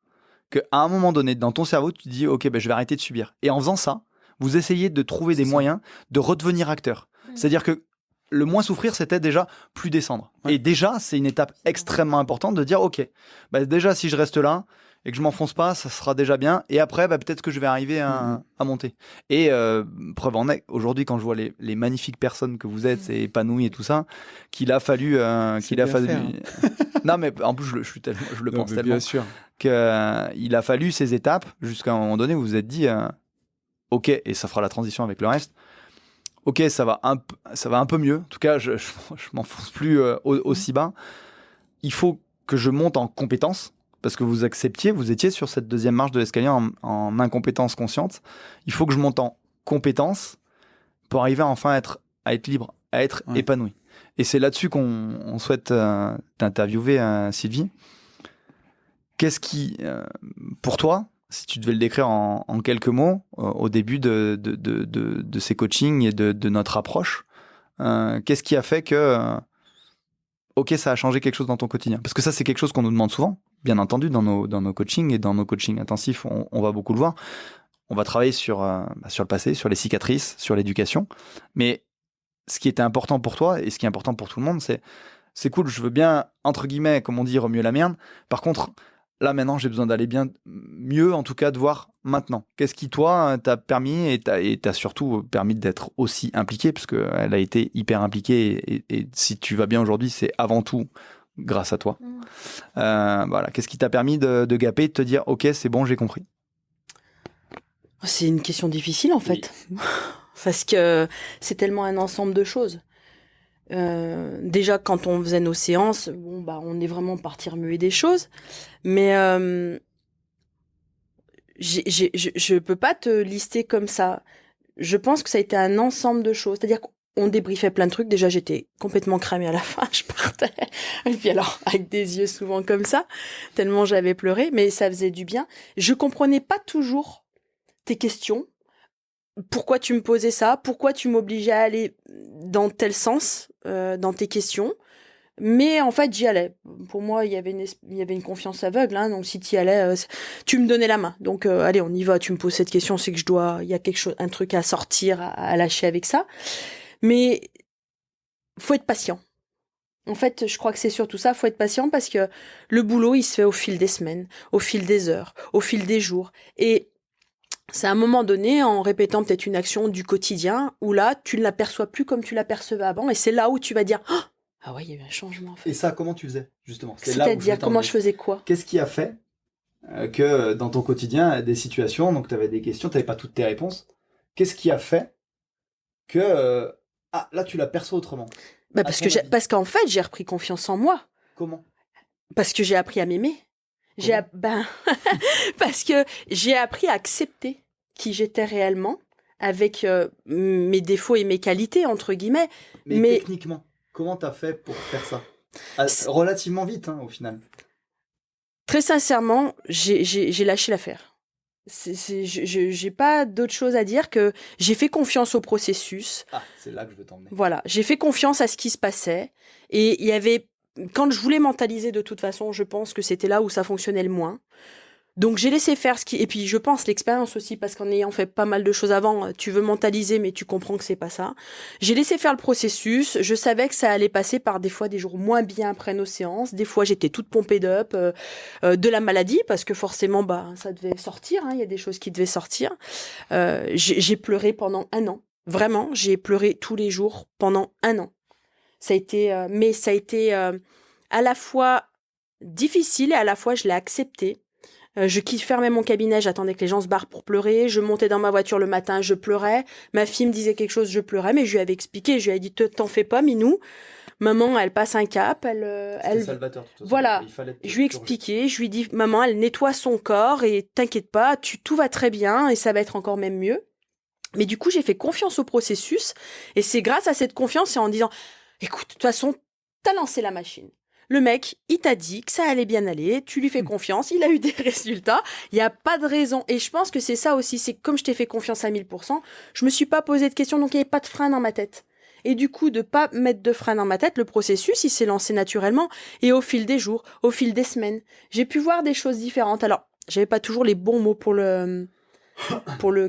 qu'à un moment donné, dans ton cerveau, tu te dis, OK, ben, je vais arrêter de subir. Et en faisant ça, vous essayez de trouver des
C'est ça.
moyens de redevenir acteur. C'est-à-dire que le moins souffrir, c'était déjà plus descendre.
Ouais.
Et déjà, c'est une étape extrêmement importante de dire, OK, bah déjà, si je reste là et que je m'enfonce pas, ça sera déjà bien. Et après, bah, peut-être que je vais arriver à monter. Et preuve en est, aujourd'hui, quand je vois les magnifiques personnes que vous êtes, c'est épanouies et tout ça, qu'il a fallu...
C'est bien fait, hein.
Non, mais en plus, je le
Non,
pense
mais
tellement
bien sûr.
qu'il a fallu ces étapes jusqu'à un moment donné où vous vous êtes dit, OK, et ça fera la transition avec le reste. OK, ça va un peu mieux. En tout cas, je m'enfonce plus aussi bas. Il faut que je monte en compétence parce que vous étiez sur cette deuxième marche de l'escalier en incompétence consciente. Il faut que je monte en compétence pour arriver enfin à être libre, à être épanoui. Et c'est là-dessus qu'on souhaite t'interviewer, Sylvie. Qu'est-ce qui, pour toi, si tu devais le décrire en quelques mots, au début de ces coachings et de notre approche, qu'est-ce qui a fait que, OK, ça a changé quelque chose dans ton quotidien? Parce que ça, c'est quelque chose qu'on nous demande souvent, bien entendu, dans nos coachings et dans nos coachings intensifs, on va beaucoup le voir. On va travailler sur le passé, sur les cicatrices, sur l'éducation. Mais ce qui était important pour toi et ce qui est important pour tout le monde, c'est cool, je veux bien, entre guillemets, comme on dit, remuer la merde. Par contre, là, maintenant, j'ai besoin d'aller bien mieux, en tout cas, de voir maintenant. Qu'est-ce qui, toi, t'a permis et t'a surtout permis d'être aussi impliquée, parce qu'elle a été hyper impliquée et si tu vas bien aujourd'hui, c'est avant tout grâce à toi. Voilà. Qu'est-ce qui t'a permis de gaper, de te dire, OK, c'est bon, j'ai compris?
C'est une question difficile, en fait. Parce que c'est tellement un ensemble de choses. Déjà, quand on faisait nos séances, bon, bah, on est vraiment parti remuer des choses. Mais je peux pas te lister comme ça. Je pense que ça a été un ensemble de choses. C'est-à-dire qu'on débriefait plein de trucs. Déjà, j'étais complètement cramée à la fin. Je partais. Et puis alors, avec des yeux souvent comme ça, tellement j'avais pleuré. Mais ça faisait du bien. Je comprenais pas toujours tes questions. Pourquoi tu me posais ça? Pourquoi tu m'obligeais à aller dans tel sens dans tes questions? Mais en fait, j'y allais. Pour moi, il y avait une confiance aveugle. Hein, donc, si tu y allais, tu me donnais la main. Donc, allez, on y va. Tu me poses cette question, c'est que il y a quelque chose, un truc à sortir, à lâcher avec ça. Mais faut être patient. En fait, je crois que c'est surtout ça. Faut être patient parce que le boulot, il se fait au fil des semaines, au fil des heures, au fil des jours. Et c'est à un moment donné, en répétant peut-être une action du quotidien, où là, tu ne l'aperçois plus comme tu l'apercevais avant. Et c'est là où tu vas dire « Ah ouais, il y a eu un changement. » en fait.
Et ça, comment tu faisais, justement?
C'est-à-dire, comment je faisais quoi?
Qu'est-ce qui a fait que dans ton quotidien, des situations, donc tu avais des questions, tu n'avais pas toutes tes réponses, qu'est-ce qui a fait que là, tu l'aperçois autrement?
Bah parce qu'en fait, j'ai repris confiance en moi.
Comment?
Parce que j'ai appris à m'aimer. Parce que j'ai appris à accepter qui j'étais réellement avec mes défauts et mes qualités, entre guillemets.
Mais techniquement, comment t'as fait pour faire ça? Relativement vite, hein, au final.
Très sincèrement, j'ai lâché l'affaire. J'ai pas d'autre chose à dire que j'ai fait confiance au processus.
Ah, c'est là que je veux t'emmener.
Voilà, j'ai fait confiance à ce qui se passait. Et il y avait... Quand je voulais mentaliser de toute façon, je pense que c'était là où ça fonctionnait le moins. Donc j'ai laissé faire et puis je pense l'expérience aussi, parce qu'en ayant fait pas mal de choses avant, tu veux mentaliser mais tu comprends que c'est pas ça. J'ai laissé faire le processus, je savais que ça allait passer par des fois des jours moins bien après nos séances, des fois j'étais toute pompée d'up, de la maladie, parce que forcément ça devait sortir, il y a des choses qui devaient sortir. J'ai pleuré pendant 1 an, vraiment, j'ai pleuré tous les jours pendant 1 an. Ça a été à la fois difficile et à la fois je l'ai accepté. Je fermais mon cabinet, j'attendais que les gens se barrent pour pleurer. Je montais dans ma voiture le matin, je pleurais. Ma fille me disait quelque chose, je pleurais, mais je lui avais expliqué, je lui ai dit t'en fais pas, Minou. Maman, elle passe un cap, elle
salvateur, de toute façon.
voilà. Je lui ai expliqué, je lui ai dit maman, elle nettoie son corps et t'inquiète pas, tout va très bien et ça va être encore même mieux. Mais du coup, j'ai fait confiance au processus et c'est grâce à cette confiance et en disant écoute, de toute façon, t'as lancé la machine. Le mec, il t'a dit que ça allait bien aller, tu lui fais confiance, il a eu des résultats, il n'y a pas de raison. Et je pense que c'est ça aussi, c'est que comme je t'ai fait confiance à 1000%, je me suis pas posé de questions, donc il n'y avait pas de frein dans ma tête. Et du coup, de pas mettre de frein dans ma tête, le processus, il s'est lancé naturellement. Et au fil des jours, au fil des semaines, j'ai pu voir des choses différentes. Alors, j'avais pas toujours les bons mots pour le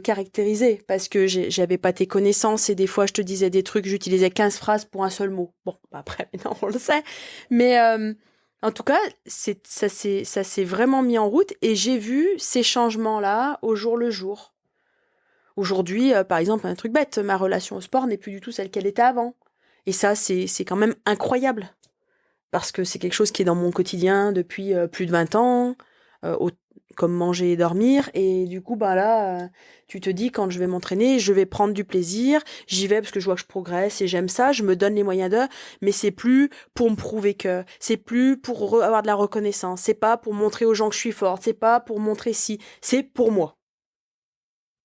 caractériser, parce que j'avais pas tes connaissances et des fois je te disais des trucs, j'utilisais 15 phrases pour un seul mot. Bon, après, maintenant on le sait. Mais en tout cas, ça s'est vraiment mis en route et j'ai vu ces changements-là au jour le jour. Aujourd'hui, par exemple, un truc bête, ma relation au sport n'est plus du tout celle qu'elle était avant. Et ça, c'est quand même incroyable. Parce que c'est quelque chose qui est dans mon quotidien depuis plus de 20 ans. Comme manger et dormir, et du coup là tu te dis quand je vais m'entraîner, je vais prendre du plaisir, j'y vais parce que je vois que je progresse et j'aime ça, je me donne les moyens mais c'est plus pour me prouver que, c'est plus pour avoir de la reconnaissance, c'est pas pour montrer aux gens que je suis forte, c'est pas pour montrer c'est pour moi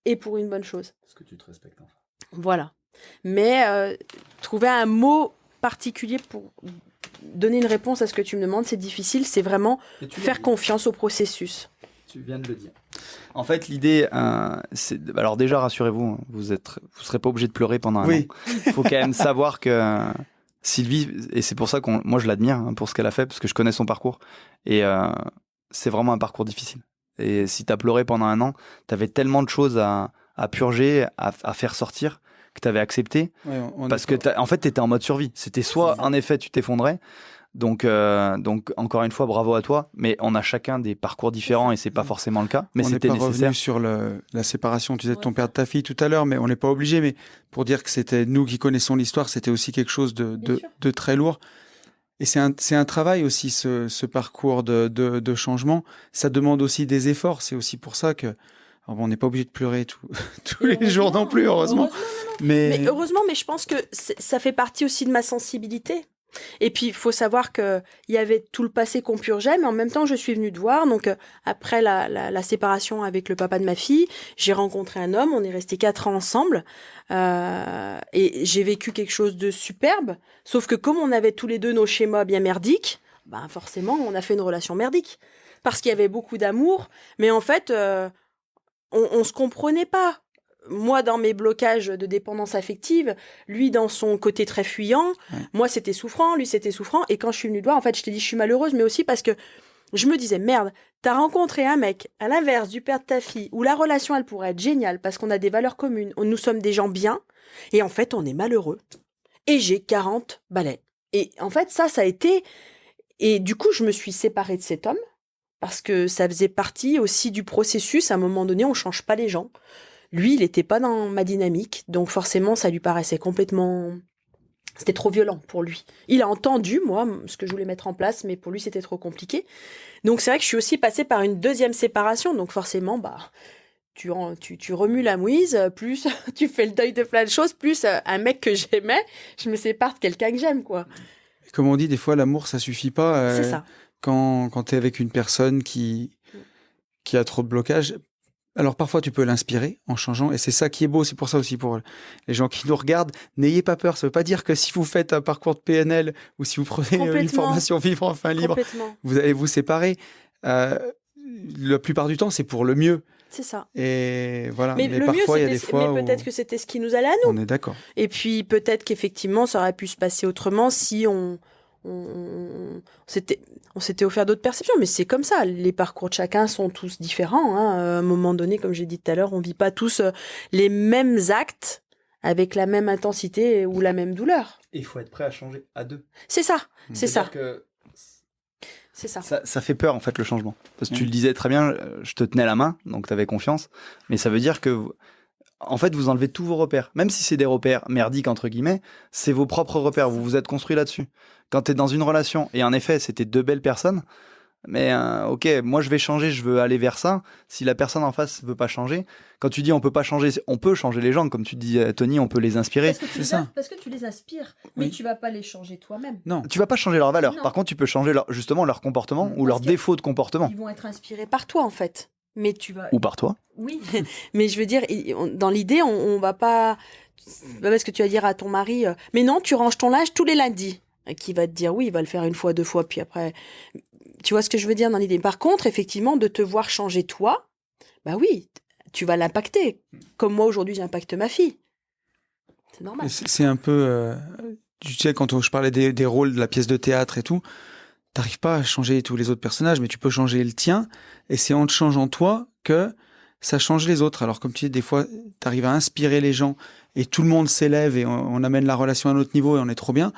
et pour une bonne chose.
Parce que tu te respectes enfin.
Voilà, mais trouver un mot particulier pour donner une réponse à ce que tu me demandes, c'est difficile, c'est vraiment faire confiance au processus.
Tu viens de le dire. En fait, l'idée, c'est... Alors déjà, rassurez-vous, vous serez pas obligé de pleurer pendant un an. Il faut quand même savoir que Sylvie, et c'est pour ça que moi je l'admire pour ce qu'elle a fait, parce que je connais son parcours, et c'est vraiment un parcours difficile. Et si tu as pleuré pendant 1 an, tu avais tellement de choses à purger, à faire sortir, que tu avais accepté, parce que en fait, tu étais en mode survie. C'était soit, en effet, tu t'effondrais. Donc encore une fois, bravo à toi. Mais on a chacun des parcours différents et c'est pas forcément le cas. Mais c'était nécessaire.
On n'est pas revenu sur la séparation, tu disais, de ton père de ta fille tout à l'heure, mais on n'est pas obligé. Mais pour dire que c'était nous qui connaissons l'histoire, c'était aussi quelque chose de très lourd. Et c'est un travail aussi, ce parcours de changement. Ça demande aussi des efforts. C'est aussi pour ça que on n'est pas obligé de pleurer tous les jours non plus, heureusement.
Mais heureusement, mais je pense que ça fait partie aussi de ma sensibilité. Et puis, il faut savoir qu'il y avait tout le passé qu'on purgeait, mais en même temps, je suis venue te voir. Donc, après la séparation avec le papa de ma fille, j'ai rencontré un homme, on est restés 4 ans ensemble, et j'ai vécu quelque chose de superbe. Sauf que comme on avait tous les deux nos schémas bien merdiques, forcément, on a fait une relation merdique. Parce qu'il y avait beaucoup d'amour, mais en fait, on se comprenait pas. Moi, dans mes blocages de dépendance affective, lui, dans son côté très fuyant, moi, c'était souffrant, lui, c'était souffrant. Et quand je suis venue te voir, en fait, je t'ai dit, je suis malheureuse, mais aussi parce que je me disais, merde, t'as rencontré un mec, à l'inverse du père de ta fille, où la relation, elle pourrait être géniale, parce qu'on a des valeurs communes, nous sommes des gens bien, et en fait, on est malheureux. Et j'ai 40 balais. Et en fait, ça a été... Et du coup, je me suis séparée de cet homme, parce que ça faisait partie aussi du processus. À un moment donné, on change pas les gens. Lui, il n'était pas dans ma dynamique, donc forcément, ça lui paraissait complètement... C'était trop violent pour lui. Il a entendu, moi, ce que je voulais mettre en place, mais pour lui, c'était trop compliqué. Donc c'est vrai que je suis aussi passée par une deuxième séparation, donc forcément, tu remues la mouise, plus tu fais le deuil de plein de choses, plus un mec que j'aimais, je me sépare de quelqu'un que j'aime, quoi.
Comme on dit, des fois, l'amour, ça suffit pas.
C'est ça.
Quand tu es avec une personne qui a trop de blocages... Alors parfois tu peux l'inspirer en changeant et c'est ça qui est beau, c'est pour ça aussi pour les gens qui nous regardent, n'ayez pas peur, ça veut pas dire que si vous faites un parcours de PNL ou si vous prenez une formation Vivre enfin libre, vous allez vous séparer. La plupart du temps c'est pour le mieux.
C'est ça.
Et voilà.
Mais le
parfois
mieux,
il y a des fois
mais peut-être que c'était ce qui nous allait à nous.
On est d'accord.
Et puis peut-être qu'effectivement ça aurait pu se passer autrement si on on s'était offert d'autres perceptions, mais c'est comme ça. Les parcours de chacun sont tous différents. Hein. À un moment donné, comme j'ai dit tout à l'heure, on vit pas tous les mêmes actes avec la même intensité ou la même douleur.
Et il faut être prêt à changer à deux.
C'est ça, c'est ça.
Que
C'est ça.
Ça fait peur en fait le changement. Parce que tu le disais très bien, je te tenais la main, donc tu avais confiance. Mais ça veut dire que en fait, vous enlevez tous vos repères. Même si c'est des repères merdiques, entre guillemets, c'est vos propres repères. Vous vous êtes construit là-dessus. Quand tu es dans une relation, et en effet, c'était deux belles personnes, mais ok, moi je vais changer, je veux aller vers ça. Si la personne en face veut pas changer, quand tu dis on peut pas changer, on peut changer les gens, comme tu dis Tony, on peut les inspirer.
Parce que tu les inspires, mais tu vas pas les changer toi-même.
Non, tu vas pas changer leurs valeurs.
Non.
Par contre, tu peux changer justement leur comportement ou leur défaut de comportement.
Ils vont être inspirés par toi en fait. Mais tu vas...
Ou par toi.
Oui, mais je veux dire, dans l'idée, on va pas... C'est pas parce que tu vas dire à ton mari, mais non, tu ranges ton linge tous les lundis. Qui va te dire oui, il va le faire une fois, deux fois, puis après... Tu vois ce que je veux dire dans l'idée. Par contre, effectivement, de te voir changer toi, bah oui, tu vas l'impacter. Comme moi, aujourd'hui, j'impacte ma fille. C'est normal.
C'est un peu... tu sais, quand je parlais des rôles de la pièce de théâtre et tout, t'arrives pas à changer tous les autres personnages, mais tu peux changer le tien, et c'est en te changeant toi que ça change les autres. Alors comme tu dis, des fois, t'arrives à inspirer les gens, et tout le monde s'élève, et on amène la relation à un autre niveau, et on est trop bien.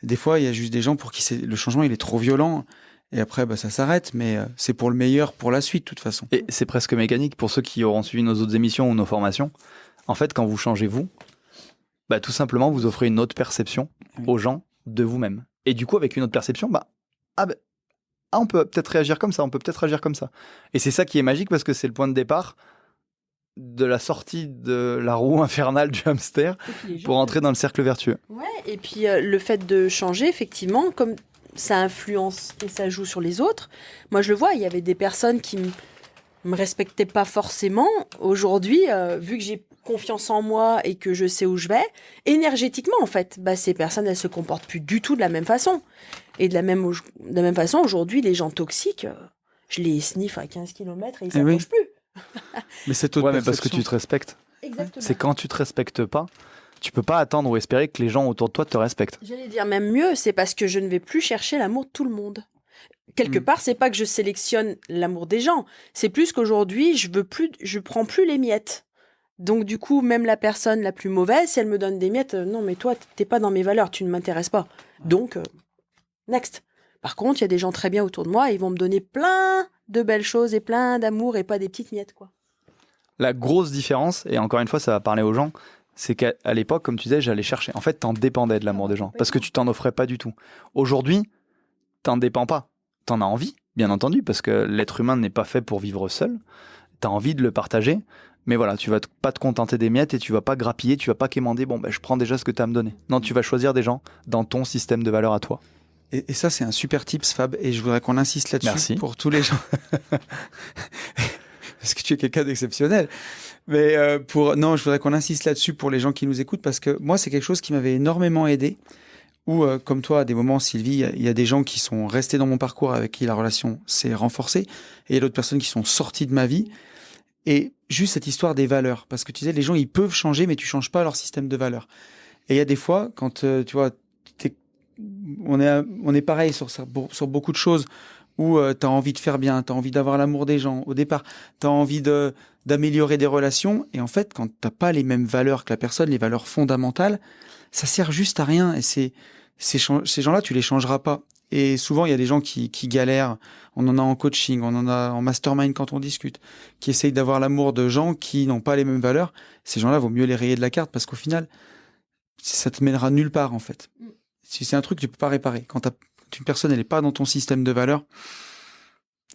Des fois, il y a juste des gens pour qui le changement, il est trop violent, et après, bah, ça s'arrête, mais c'est pour le meilleur, pour la suite, de toute façon.
Et c'est presque mécanique pour ceux qui auront suivi nos autres émissions ou nos formations. En fait, quand vous changez vous, bah, tout simplement, vous offrez une autre perception aux gens de vous-même. Et du coup, avec une autre perception, on peut peut-être réagir comme ça, on peut peut-être réagir comme ça. Et c'est ça qui est magique parce que c'est le point de départ de la sortie de la roue infernale du hamster pour entrer dans le cercle vertueux.
Ouais, et puis le fait de changer, effectivement, comme ça influence et ça joue sur les autres, moi je le vois, il y avait des personnes qui me respectaient pas forcément. Aujourd'hui, vu que j'ai confiance en moi et que je sais où je vais, énergétiquement en fait, ces personnes elles se comportent plus du tout de la même façon. Et de la même façon, aujourd'hui, les gens toxiques, je les sniffe à 15 km et ils s'approchent plus.
Mais c'est autre
mais parce que tu te respectes.
Exactement.
C'est quand tu te respectes pas, tu peux pas attendre ou espérer que les gens autour de toi te respectent.
J'allais dire même mieux, c'est parce que je ne vais plus chercher l'amour de tout le monde. Quelque part, c'est pas que je sélectionne l'amour des gens, c'est plus qu'aujourd'hui, je prends plus les miettes. Donc du coup, même la personne la plus mauvaise, si elle me donne des miettes, non mais toi, t'es pas dans mes valeurs, tu ne m'intéresses pas. Donc, next. Par contre, il y a des gens très bien autour de moi, ils vont me donner plein de belles choses et plein d'amour et pas des petites miettes, quoi.
La grosse différence, et encore une fois, ça va parler aux gens, c'est qu'à l'époque, comme tu disais, j'allais chercher. En fait, t'en dépendais de l'amour des gens, parce que tu t'en offrais pas du tout. Aujourd'hui, t'en dépends pas. T'en as envie, bien entendu, parce que l'être humain n'est pas fait pour vivre seul. T'as envie de le partager, mais voilà, tu vas pas te contenter des miettes et tu vas pas grappiller, tu vas pas quémander, je prends déjà ce que t'as à me donner. Non, tu vas choisir des gens dans ton système de valeurs à toi.
Et ça, c'est un super tips, Fab, et je voudrais qu'on insiste là-dessus.
Merci.
Pour tous les gens. Parce que tu es quelqu'un d'exceptionnel. Mais je voudrais qu'on insiste là-dessus pour les gens qui nous écoutent, parce que moi, c'est quelque chose qui m'avait énormément aidé. Ou comme toi, à des moments, Sylvie, il y a des gens qui sont restés dans mon parcours avec qui la relation s'est renforcée, et il y a d'autres personnes qui sont sorties de ma vie. Et juste cette histoire des valeurs, parce que tu disais, les gens, ils peuvent changer, mais tu changes pas leur système de valeurs. Et il y a des fois, quand tu vois, on est pareil sur beaucoup de choses où tu as envie de faire bien, tu as envie d'avoir l'amour des gens. Au départ, tu as envie d'améliorer des relations. Et en fait, quand tu n'as pas les mêmes valeurs que la personne, les valeurs fondamentales, ça sert juste à rien. Et ces gens-là, tu les changeras pas. Et souvent, il y a des gens qui galèrent. On en a en coaching, on en a en mastermind quand on discute, qui essayent d'avoir l'amour de gens qui n'ont pas les mêmes valeurs. Ces gens-là, vaut mieux les rayer de la carte parce qu'au final, ça te mènera nulle part, en fait. Si c'est un truc que tu peux pas réparer. Quand une personne, elle est pas dans ton système de valeurs,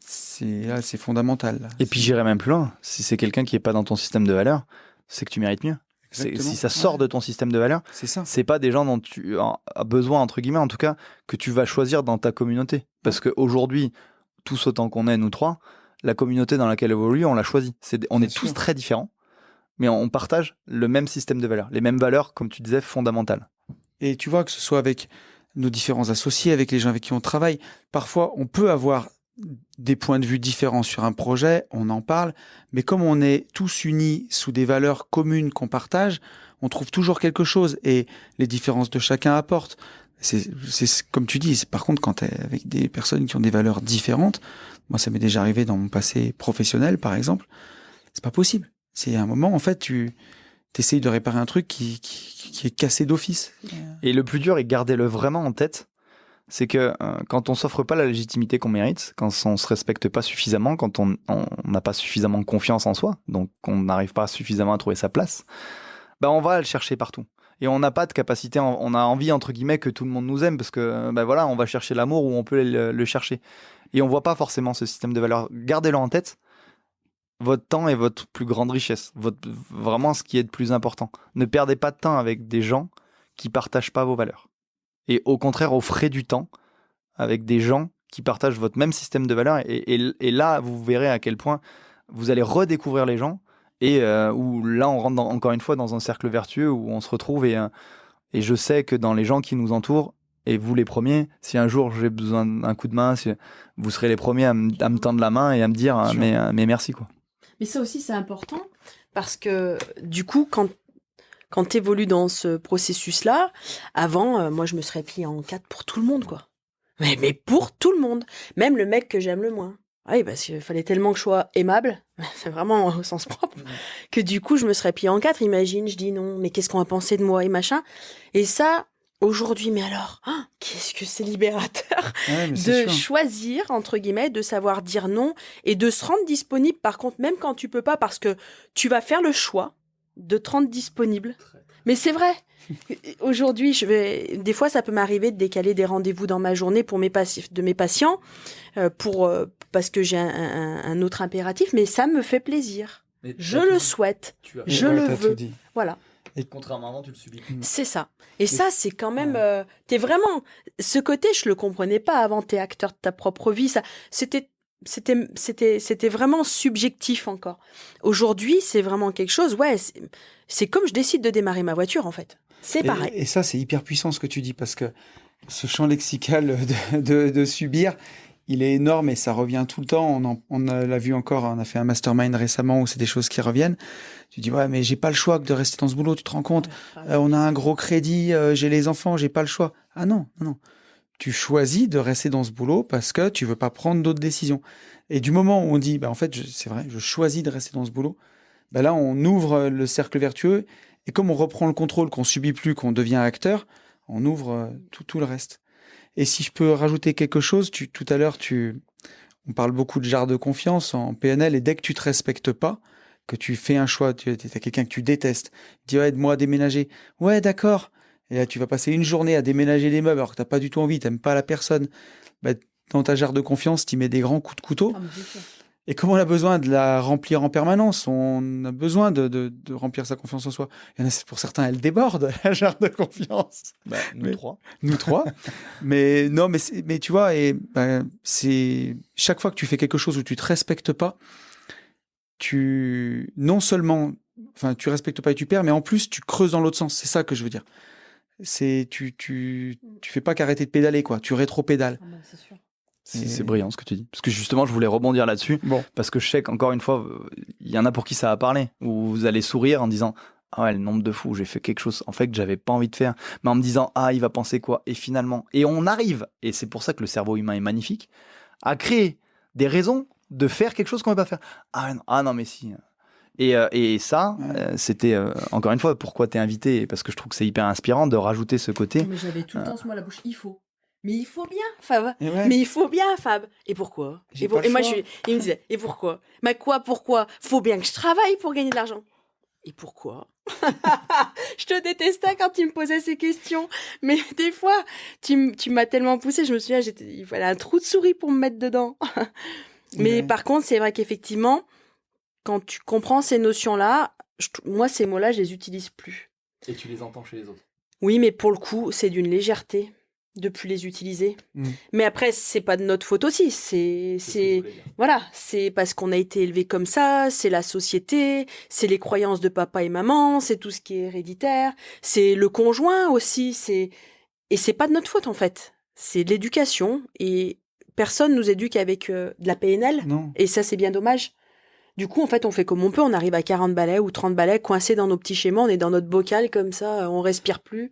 c'est fondamental. Là.
Et puis j'irais même plus loin. Si c'est quelqu'un qui est pas dans ton système de valeurs, c'est que tu mérites mieux. Si ça sort de ton système de valeurs, c'est pas des gens dont tu as besoin, entre guillemets, en tout cas, que tu vas choisir dans ta communauté. Parce qu'aujourd'hui, tous autant qu'on est, nous trois, la communauté dans laquelle évolue, on l'a choisie. On est tous très différents, mais on partage le même système de valeurs. Les mêmes valeurs, comme tu disais, fondamentales.
Et tu vois, que ce soit avec nos différents associés, avec les gens avec qui on travaille, parfois on peut avoir des points de vue différents sur un projet, on en parle, mais comme on est tous unis sous des valeurs communes qu'on partage, on trouve toujours quelque chose et les différences de chacun apportent. Comme tu dis, par contre, quand tu es avec des personnes qui ont des valeurs différentes, moi, ça m'est déjà arrivé dans mon passé professionnel, par exemple, c'est pas possible. C'est un moment, en fait, tu essayes de réparer un truc qui est cassé d'office.
Et le plus dur, et gardez-le vraiment en tête, c'est que quand on s'offre pas la légitimité qu'on mérite, quand on se respecte pas suffisamment, quand on n'a pas suffisamment confiance en soi, donc on n'arrive pas suffisamment à trouver sa place, bah on va le chercher partout. Et on n'a pas de capacité, on a envie, entre guillemets, que tout le monde nous aime, parce que voilà, on va chercher l'amour où on peut le chercher. Et on voit pas forcément ce système de valeurs. Gardez-le en tête. Votre temps est votre plus grande richesse. Vraiment ce qui est de plus important. Ne perdez pas de temps avec des gens qui partagent pas vos valeurs. Et au contraire, offrez du temps avec des gens qui partagent votre même système de valeurs. Et là, vous verrez à quel point vous allez redécouvrir les gens. Et où là, on rentre encore une fois dans un cercle vertueux où on se retrouve. Et je sais que dans les gens qui nous entourent, et vous les premiers, si un jour j'ai besoin d'un coup de main, vous serez les premiers à me tendre la main et à me dire mais merci, quoi.
Mais ça aussi, c'est important parce que du coup, quand tu évolues dans ce processus-là, avant, moi, je me serais pliée en quatre pour tout le monde, quoi. Mais pour tout le monde. Même le mec que j'aime le moins. Oui, parce qu'il fallait tellement que je sois aimable, c'est vraiment au sens propre, que du coup, je me serais pliée en quatre. Imagine, je dis non, mais qu'est-ce qu'on va penser de moi et machin. Et ça, aujourd'hui, mais alors, qu'est-ce que c'est libérateur de choisir, entre guillemets, de savoir dire non et de se rendre disponible, par contre, même quand tu peux pas, parce que tu vas faire le choix de te rendre disponible. Mais c'est vrai. Aujourd'hui, des fois, ça peut m'arriver de décaler des rendez-vous dans ma journée pour mes patients, parce que j'ai un autre impératif, mais ça me fait plaisir. Je le souhaite. Je le veux. Voilà.
Et contrairement à avant, tu le subis.
C'est ça. Et ça, c'est quand même... t'es vraiment... Ce côté, je le comprenais pas avant. T'es acteur de ta propre vie. Ça, c'était vraiment subjectif encore. Aujourd'hui, c'est vraiment quelque chose... Ouais, c'est comme je décide de démarrer ma voiture, en fait. C'est pareil.
Et ça, c'est hyper puissant ce que tu dis, parce que ce champ lexical de subir, il est énorme et ça revient tout le temps. On l'a vu encore, on a fait un mastermind récemment où c'est des choses qui reviennent. Tu dis, ouais, mais j'ai pas le choix que de rester dans ce boulot, tu te rends compte? On a un gros crédit, j'ai les enfants, j'ai pas le choix. Ah non. Tu choisis de rester dans ce boulot parce que tu veux pas prendre d'autres décisions. Et du moment où on dit, en fait, c'est vrai, je choisis de rester dans ce boulot, là, on ouvre le cercle vertueux. Et comme on reprend le contrôle, qu'on subit plus, qu'on devient acteur, on ouvre tout le reste. Et si je peux rajouter quelque chose, tout à l'heure, on parle beaucoup de jarre de confiance en PNL, et dès que tu te respectes pas, que tu fais un choix, tu as quelqu'un que tu détestes, dis aide-moi à déménager. Ouais, d'accord. Et là, tu vas passer une journée à déménager les meubles alors que tu n'as pas du tout envie, tu n'aimes pas la personne. Dans ta jarre de confiance, tu mets des grands coups de couteau. Et comme on a besoin de la remplir en permanence, on a besoin de remplir sa confiance en soi. Il y en a, pour certains, elle déborde, la jarre de confiance. Nous trois. mais tu vois, c'est chaque fois que tu fais quelque chose où tu te respectes pas, non seulement, tu respectes pas et tu perds, mais en plus, tu creuses dans l'autre sens. C'est ça que je veux dire. Tu fais pas qu'arrêter de pédaler, quoi. Tu rétro-pédales.
C'est sûr.
C'est brillant ce que tu dis. Parce que justement, je voulais rebondir là-dessus. Parce que je sais qu'encore une fois, il y en a pour qui ça va parler. Où vous allez sourire en disant ah ouais, le nombre de fois où j'ai fait quelque chose en fait que j'avais pas envie de faire. Mais en me disant ah, il va penser quoi. Et finalement, et on arrive, et c'est pour ça que le cerveau humain est magnifique, à créer des raisons de faire quelque chose qu'on ne veut pas faire. Ah non, mais si. Et ça, c'était encore une fois pourquoi t'es invité. Parce que je trouve que c'est hyper inspirant de rajouter ce côté.
Mais j'avais tout le temps ce mot à la bouche. Il faut. Mais il faut bien, Fab. Mais il faut bien, Fab. Et pourquoi? Et moi, il me disait, et pourquoi? Mais quoi, pourquoi? Faut bien que je travaille pour gagner de l'argent. Et pourquoi? Je te détestais quand tu me posais ces questions. Mais des fois, tu m'as tellement poussé, je me souviens, il fallait un trou de souris pour me mettre dedans. Mais par contre, c'est vrai qu'effectivement, quand tu comprends ces notions-là, moi, ces mots-là, je les utilise plus.
Et tu les entends chez les autres.
Oui, mais pour le coup, c'est d'une légèreté de plus les utiliser. Mais après, c'est pas de notre faute aussi. Voilà, c'est parce qu'on a été élevé comme ça, c'est la société, c'est les croyances de papa et maman, c'est tout ce qui est héréditaire, c'est le conjoint aussi, et c'est pas de notre faute en fait. C'est de l'éducation et personne nous éduque avec de la PNL.
Non.
Et ça, c'est bien dommage. Du coup, en fait, on fait comme on peut, on arrive à 40 balais ou 30 balais coincés dans nos petits schémas, on est dans notre bocal comme ça, on respire plus.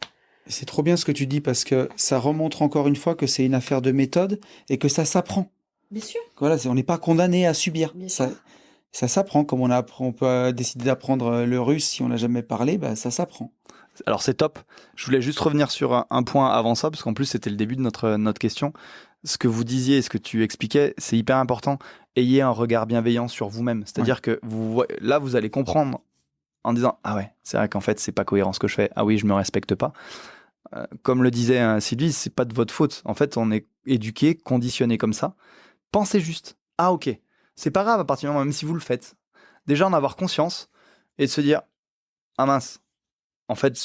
C'est trop bien ce que tu dis parce que ça remontre encore une fois que c'est une affaire de méthode et que ça s'apprend.
Bien sûr.
Voilà, on n'est pas condamné à subir.
Bien
Ça,
sûr.
ça s'apprend. Comme on peut décider d'apprendre le russe si on n'a jamais parlé, bah, ça s'apprend.
Alors c'est top. Je voulais juste revenir sur un point avant ça, parce qu'en plus c'était le début de notre question. Ce que vous disiez, ce que tu expliquais, c'est hyper important. Ayez un regard bienveillant sur vous-même. C'est-à-dire que là, vous allez comprendre en disant « Ah ouais, c'est vrai qu'en fait, c'est pas cohérent ce que je fais. Ah oui, je me respecte pas. » Comme le disait Sylvie, c'est pas de votre faute. En fait, on est éduqué, conditionné comme ça. Pensez juste « Ah ok, c'est pas grave à partir du moment, même si vous le faites. » Déjà, en avoir conscience et de se dire « Ah mince, en fait,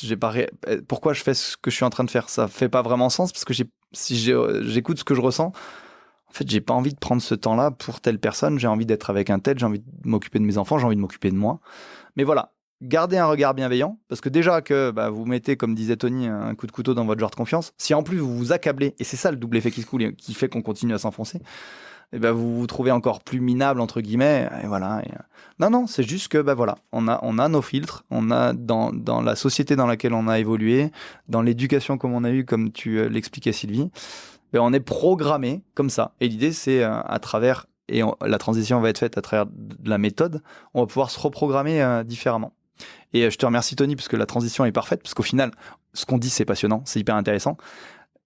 pourquoi je fais ce que je suis en train de faire? Ça fait pas vraiment sens parce que si j'écoute ce que je ressens, en fait, j'ai pas envie de prendre ce temps-là pour telle personne. J'ai envie d'être avec un tel, j'ai envie de m'occuper de mes enfants, j'ai envie de m'occuper de moi. Mais voilà, gardez un regard bienveillant parce que déjà que vous mettez, comme disait Tony, un coup de couteau dans votre genre de confiance. Si en plus vous vous accablez, et c'est ça le double effet qui se coule, qui fait qu'on continue à s'enfoncer, et vous vous trouvez encore plus minable entre guillemets. Et voilà. Non, c'est juste que voilà, on a nos filtres, on a dans la société dans laquelle on a évolué, dans l'éducation comme on a eu, comme tu l'expliquais Sylvie, on est programmé comme ça. Et l'idée c'est à travers la transition va être faite à travers de la méthode, on va pouvoir se reprogrammer différemment. Et je te remercie Tony parce que la transition est parfaite parce qu'au final, ce qu'on dit c'est passionnant, c'est hyper intéressant.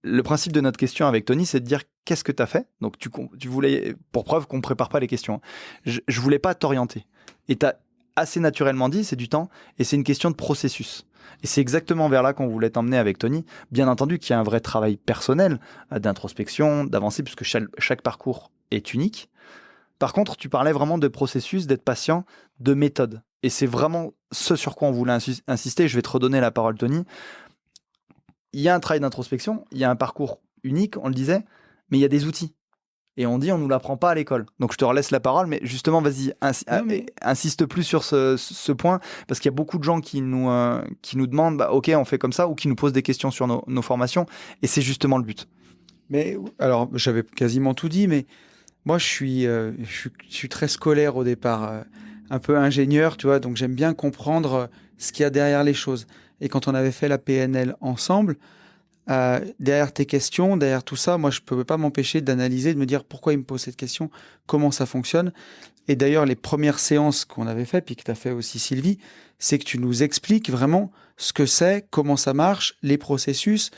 Le principe de notre question avec Tony, c'est de dire qu'est-ce que tu as fait. Donc tu voulais, pour preuve qu'on ne prépare pas les questions, je voulais pas t'orienter. Et tu as assez naturellement dit, c'est du temps, et c'est une question de processus. Et c'est exactement vers là qu'on voulait t'emmener avec Tony. Bien entendu qu'il y a un vrai travail personnel, d'introspection, d'avancer, puisque chaque parcours est unique. Par contre, tu parlais vraiment de processus, d'être patient, de méthode. Et c'est vraiment ce sur quoi on voulait insister. Je vais te redonner la parole, Tony. Il y a un travail d'introspection, il y a un parcours unique, on le disait, mais il y a des outils. Et on dit, on ne nous l'apprend pas à l'école. Donc je te relaisse la parole, mais justement, vas-y, insiste plus sur ce point, parce qu'il y a beaucoup de gens qui nous demandent, ok, on fait comme ça, ou qui nous posent des questions sur nos formations, et c'est justement le but.
Mais alors, j'avais quasiment tout dit, mais moi, je suis très scolaire au départ, un peu ingénieur, tu vois, donc j'aime bien comprendre ce qu'il y a derrière les choses. Et quand on avait fait la PNL ensemble, derrière tes questions, derrière tout ça, moi, je ne pouvais pas m'empêcher d'analyser, de me dire pourquoi il me pose cette question, comment ça fonctionne. Et d'ailleurs, les premières séances qu'on avait faites, puis que tu as fait aussi Sylvie, c'est que tu nous expliques vraiment ce que c'est, comment ça marche, les processus,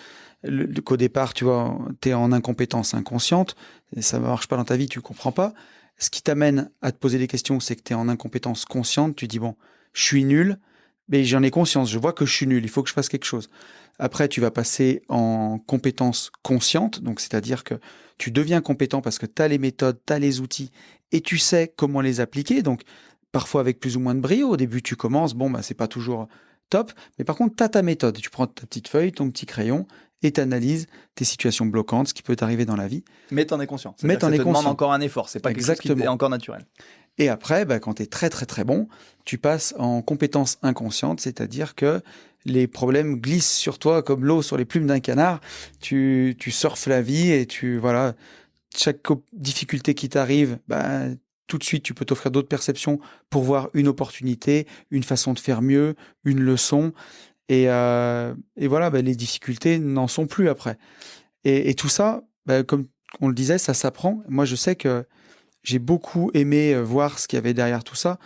qu'au départ, tu vois, tu es en incompétence inconsciente, et ça ne marche pas dans ta vie, tu ne comprends pas. Ce qui t'amène à te poser des questions, c'est que tu es en incompétence consciente, tu dis, bon, je suis nul, mais j'en ai conscience, je vois que je suis nul, il faut que je fasse quelque chose. Après, tu vas passer en compétence consciente, donc c'est-à-dire que tu deviens compétent parce que tu as les méthodes, tu as les outils, et tu sais comment les appliquer, donc parfois avec plus ou moins de brio. Au début, tu commences, c'est pas toujours top, mais par contre, tu as ta méthode. Tu prends ta petite feuille, ton petit crayon, et tu analyses tes situations bloquantes, ce qui peut t'arriver dans la vie.
Mais t'en es conscient.
Mais t'en es conscient.
Ça demande encore un effort, c'est pas quelque chose qui est encore naturel.
Et après, quand tu es très très très bon, tu passes en compétence inconsciente, c'est-à-dire que les problèmes glissent sur toi comme l'eau sur les plumes d'un canard. Tu surfes la vie et chaque difficulté qui t'arrive, tout de suite, tu peux t'offrir d'autres perceptions pour voir une opportunité, une façon de faire mieux, une leçon. Et voilà, les difficultés n'en sont plus après. Et tout ça, comme on le disait, ça s'apprend. Moi, je sais que j'ai beaucoup aimé voir ce qu'il y avait derrière tout ça.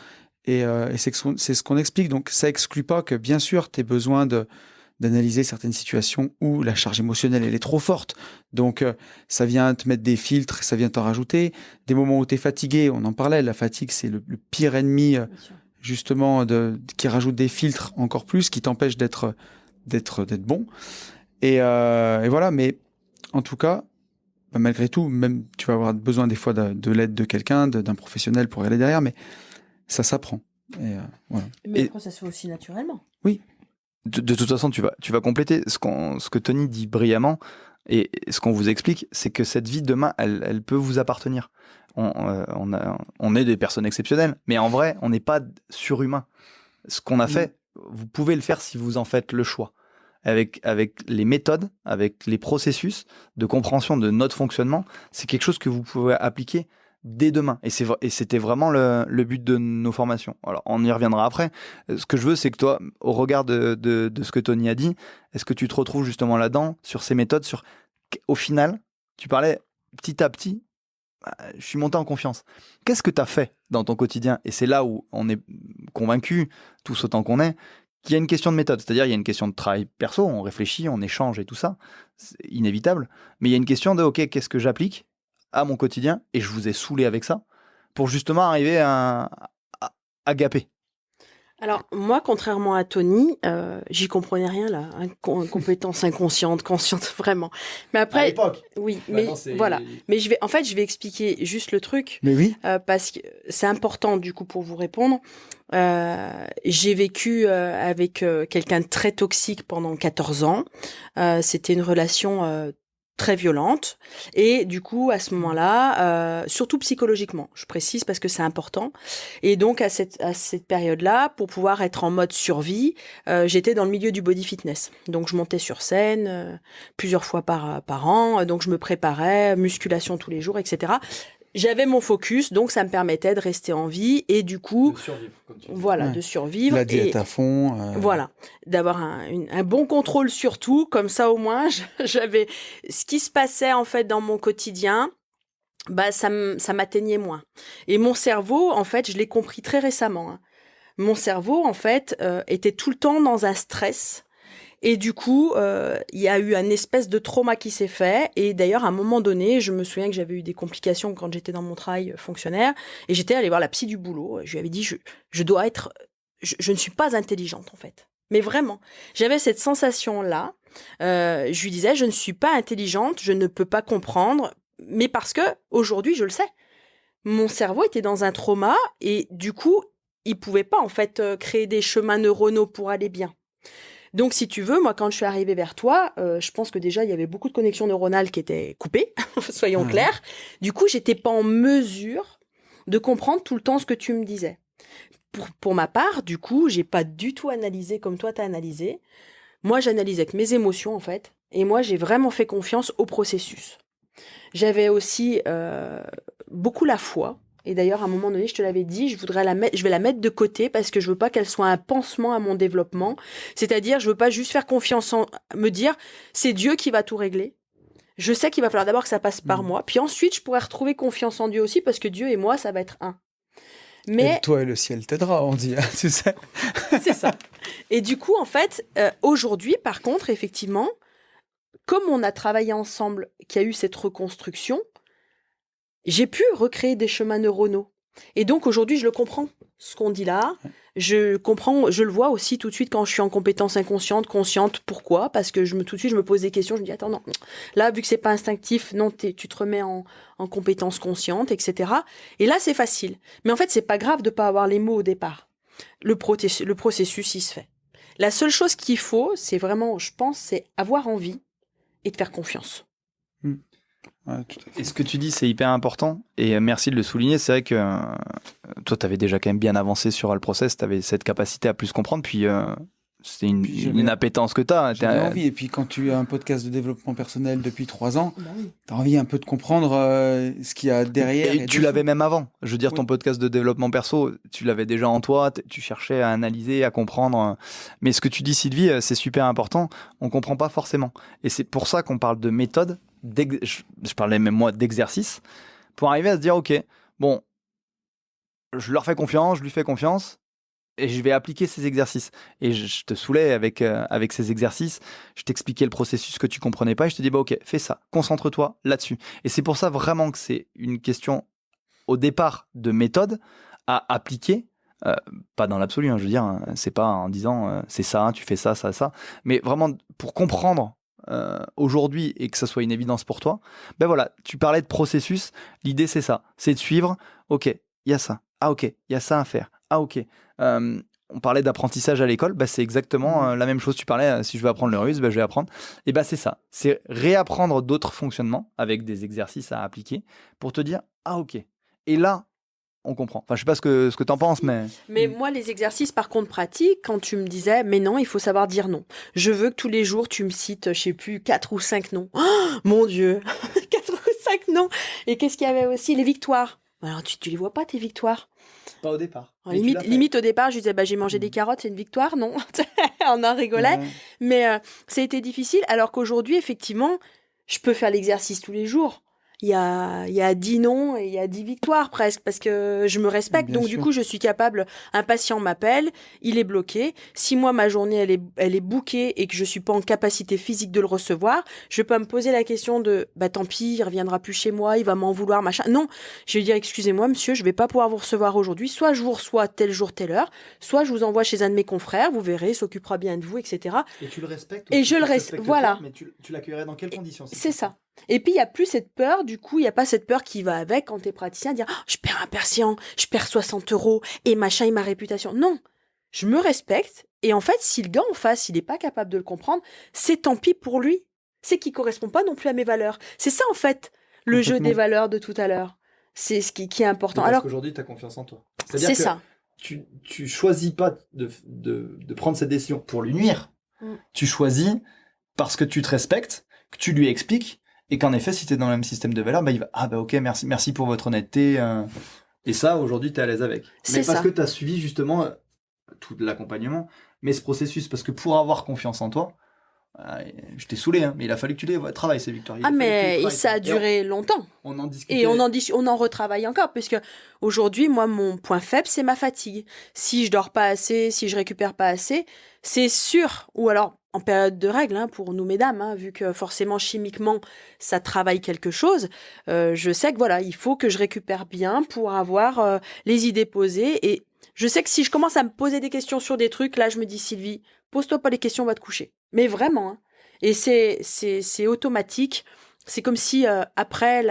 Et c'est ce qu'on explique. Donc, ça exclut pas que, bien sûr, tu aies besoin d'analyser certaines situations où la charge émotionnelle, elle est trop forte. Donc, ça vient te mettre des filtres, ça vient t'en rajouter. Des moments où tu es fatigué, on en parlait, la fatigue, c'est le pire ennemi, justement, qui rajoute des filtres encore plus, qui t'empêche d'être bon. Et voilà, mais en tout cas, malgré tout, même tu vas avoir besoin des fois de l'aide de quelqu'un, d'un professionnel pour aller derrière, mais ça s'apprend. Voilà.
Mais après, ça se fait aussi naturellement.
Oui.
De toute façon, tu vas compléter ce que Tony dit brillamment et ce qu'on vous explique, c'est que cette vie demain, elle peut vous appartenir. On est des personnes exceptionnelles, mais en vrai, on n'est pas surhumain. Ce qu'on a fait, vous pouvez le faire si vous en faites le choix. Avec les méthodes, avec les processus de compréhension de notre fonctionnement, c'est quelque chose que vous pouvez appliquer dès demain. Et c'était vraiment le but de nos formations. Alors, on y reviendra après. Ce que je veux, c'est que toi, au regard de ce que Tony a dit, est-ce que tu te retrouves justement là-dedans, sur ces méthodes, au final, tu parlais petit à petit, je suis monté en confiance. Qu'est-ce que tu as fait dans ton quotidien? Et c'est là où on est convaincu, tous autant qu'on est, qu'il y a une question de méthode. C'est-à-dire, il y a une question de travail perso, on réfléchit, on échange et tout ça. C'est inévitable. Mais il y a une question de, OK, qu'est-ce que j'applique à mon quotidien? Et je vous ai saoulé avec ça pour justement arriver à gaper.
Alors, moi, contrairement à Tony, j'y comprenais rien là. Compétence inconsciente, consciente, vraiment. Mais après.
À l'époque.
Oui, mais voilà. Mais je vais expliquer juste le truc.
Mais oui.
Parce que c'est important, du coup, pour vous répondre. J'ai vécu avec quelqu'un de très toxique pendant 14 ans. C'était une relation très violente. Et du coup, à ce moment-là, surtout psychologiquement, je précise parce que c'est important. Et donc, à cette période-là, pour pouvoir être en mode survie, j'étais dans le milieu du body fitness. Donc, je montais sur scène plusieurs fois par an. Donc, je me préparais, musculation tous les jours, etc. J'avais mon focus, donc ça me permettait de rester en vie et du coup,
de survivre, comme tu dis.
voilà, de survivre.
La diète à fond.
Voilà, d'avoir un bon contrôle sur tout, comme ça au moins, j'avais ce qui se passait en fait dans mon quotidien, bah ça m'atteignait moins. Et mon cerveau, en fait, je l'ai compris très récemment. Hein. Mon cerveau, en fait, était tout le temps dans un stress. Et du coup, il y a eu un espèce de trauma qui s'est fait. Et d'ailleurs, à un moment donné, je me souviens que j'avais eu des complications quand j'étais dans mon travail fonctionnaire. Et j'étais allée voir la psy du boulot. Je lui avais dit, je dois être... Je ne suis pas intelligente, en fait. Mais vraiment, j'avais cette sensation-là. Je lui disais, je ne suis pas intelligente, je ne peux pas comprendre. Mais parce que aujourd'hui, je le sais. Mon cerveau était dans un trauma. Et du coup, il pouvait pas, en fait, créer des chemins neuronaux pour aller bien. Donc, si tu veux, moi, quand je suis arrivée vers toi, je pense que déjà, il y avait beaucoup de connexions neuronales qui étaient coupées, soyons clairs. Du coup, j'étais pas en mesure de comprendre tout le temps ce que tu me disais. Pour ma part, du coup, j'ai pas du tout analysé comme toi, t'as analysé. Moi, j'analyse avec mes émotions, en fait. Et moi, j'ai vraiment fait confiance au processus. J'avais aussi beaucoup la foi. Et d'ailleurs, à un moment donné, je te l'avais dit, je vais la mettre de côté parce que je veux pas qu'elle soit un pansement à mon développement. C'est-à-dire, je veux pas juste faire confiance me dire, c'est Dieu qui va tout régler. Je sais qu'il va falloir d'abord que ça passe par moi. Puis ensuite, je pourrais retrouver confiance en Dieu aussi parce que Dieu et moi, ça va être un. Mais
et toi et le ciel t'aidera, on dit, hein, tu sais.
C'est ça. Et du coup, en fait, aujourd'hui, par contre, effectivement, comme on a travaillé ensemble, qu'il y a eu cette reconstruction, j'ai pu recréer des chemins neuronaux. Et donc, aujourd'hui, je le comprends, ce qu'on dit là. Je comprends, je le vois aussi tout de suite quand je suis en compétence inconsciente, consciente. Pourquoi? Parce que tout de suite, je me pose des questions. Je me dis, attends, non. Là, vu que c'est pas instinctif, non, tu te remets en compétence consciente, etc. Et là, c'est facile. Mais en fait, c'est pas grave de pas avoir les mots au départ. Le processus, il se fait. La seule chose qu'il faut, c'est vraiment, je pense, c'est avoir envie et de faire confiance.
Ouais, tout à fait.
Et ce que tu dis, c'est hyper important. Et merci de le souligner. C'est vrai que toi, tu avais déjà quand même bien avancé sur le process. Tu avais cette capacité à plus comprendre. Puis c'est une appétence que tu as.
J'ai envie. Et puis quand tu as un podcast de développement personnel depuis 3 ans, tu as envie un peu de comprendre ce qu'il y a derrière.
Et tu l'avais même avant. Je veux dire, ton podcast de développement perso, tu l'avais déjà en toi. Tu cherchais à analyser, à comprendre. Mais ce que tu dis, Sylvie, c'est super important. On comprend pas forcément. Et c'est pour ça qu'on parle de méthode. Je parlais même moi d'exercice. Pour arriver à se dire, OK, bon, je leur fais confiance, je lui fais confiance. Et je vais appliquer ces exercices. Et je te saoulais avec ces exercices. Je t'expliquais le processus que tu comprenais pas. Et je te dis, bah ok, fais ça. Concentre-toi là-dessus. Et c'est pour ça vraiment que c'est une question, au départ, de méthode à appliquer. Pas dans l'absolu, hein, je veux dire. Hein, c'est pas en disant, c'est ça, tu fais ça, ça, ça. Mais vraiment, pour comprendre aujourd'hui et que ça soit une évidence pour toi, ben voilà, tu parlais de processus. L'idée, c'est ça. C'est de suivre. Ok, il y a ça. Ah ok, il y a ça à faire. Ah ok. On parlait d'apprentissage à l'école, bah, c'est exactement la même chose. Tu parlais, si je veux apprendre le russe, bah, je vais apprendre. Et bah, c'est ça. C'est réapprendre d'autres fonctionnements avec des exercices à appliquer pour te dire, ah ok. Et là, on comprend. Enfin, je sais pas ce que tu en penses, mais...
Mais moi, les exercices, par contre, pratiques, quand tu me disais, mais non, il faut savoir dire non. Je veux que tous les jours, tu me cites, je sais plus, 4 ou 5 noms. Oh, mon Dieu 4 ou 5 noms. Et qu'est-ce qu'il y avait aussi? Les victoires. Alors, tu les vois pas, tes victoires?
Pas au départ.
Alors, limite, au départ, je disais, j'ai mangé des carottes, c'est une victoire, non? On en rigolait.
Ouais.
Mais ça a été difficile, alors qu'aujourd'hui, effectivement, je peux faire l'exercice tous les jours. Il y a 10 non et il y a 10 victoires presque, parce que je me respecte.
Bien
Donc,
sûr.
du coup, je suis capable. Un patient m'appelle, il est bloqué. Si moi, ma journée, elle est bookée et que je suis pas en capacité physique de le recevoir, je peux me poser la question de, tant pis, il reviendra plus chez moi, il va m'en vouloir, machin. Non, je vais dire, excusez-moi, monsieur, je vais pas pouvoir vous recevoir aujourd'hui. Soit je vous reçois tel jour, telle heure, soit je vous envoie chez un de mes confrères, vous verrez, il s'occupera bien de vous, etc.
Et tu le respectes.
Et je le respecte, voilà.
Mais tu l'accueillerais dans quelles conditions?
C'est ça. Et puis, il n'y a plus cette peur, du coup, il n'y a pas cette peur qui va avec quand tu es praticien, de dire oh, je perds un patient, je perds 60 € et machin et ma réputation. Non, je me respecte. Et en fait, si le gars en face, il n'est pas capable de le comprendre, c'est tant pis pour lui. C'est qu'il ne correspond pas non plus à mes valeurs. C'est ça, en fait, le jeu des valeurs de tout à l'heure. C'est ce qui est important.
Parce
Alors
qu'aujourd'hui, tu as confiance en toi.
c'est ça.
Tu choisis pas de prendre cette décision pour lui nuire. Tu choisis parce que tu te respectes, que tu lui expliques, et qu'en effet, si tu es dans le même système de valeurs, il va ok, merci pour votre honnêteté. Et ça, aujourd'hui, tu es à l'aise avec.
C'est
Mais parce
ça.
que tu as suivi justement tout l'accompagnement, mais ce processus, parce que pour avoir confiance en toi, je t'ai saoulé, mais il a fallu que tu travailles ces victoires.
Mais ça a duré longtemps.
On en discutait.
Et on en retravaille encore, puisque aujourd'hui, moi, mon point faible, c'est ma fatigue. Si je dors pas assez, si je récupère pas assez, c'est sûr, ou alors en période de règles, pour nous mesdames, vu que forcément chimiquement ça travaille quelque chose, je sais que voilà, il faut que je récupère bien pour avoir les idées posées. Et je sais que si je commence à me poser des questions sur des trucs, là je me dis Sylvie, pose-toi pas les questions, on va te coucher. Mais vraiment, Et c'est automatique. C'est comme si après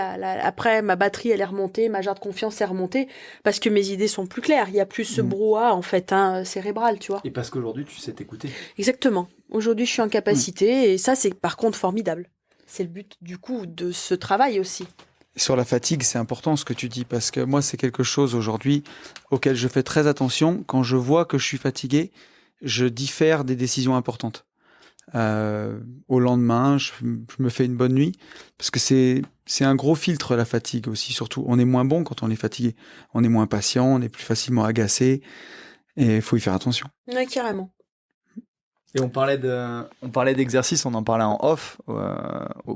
ma batterie elle est remontée, ma jarre de confiance est remontée, parce que mes idées sont plus claires. Il y a plus ce brouhaha en fait cérébral, tu vois.
Et parce qu'aujourd'hui tu sais t'écouter.
Exactement. Aujourd'hui je suis en capacité et ça c'est par contre formidable. C'est le but du coup de ce travail aussi.
Sur la fatigue, c'est important ce que tu dis, parce que moi c'est quelque chose aujourd'hui auquel je fais très attention. Quand je vois que je suis fatigué, je diffère des décisions importantes. Au lendemain, je me fais une bonne nuit, parce que c'est un gros filtre, la fatigue aussi. Surtout, on est moins bon quand on est fatigué, on est moins patient, on est plus facilement agacé, et il faut y faire attention.
Ouais, carrément.
Et on parlait d'exercices, on en parlait en off,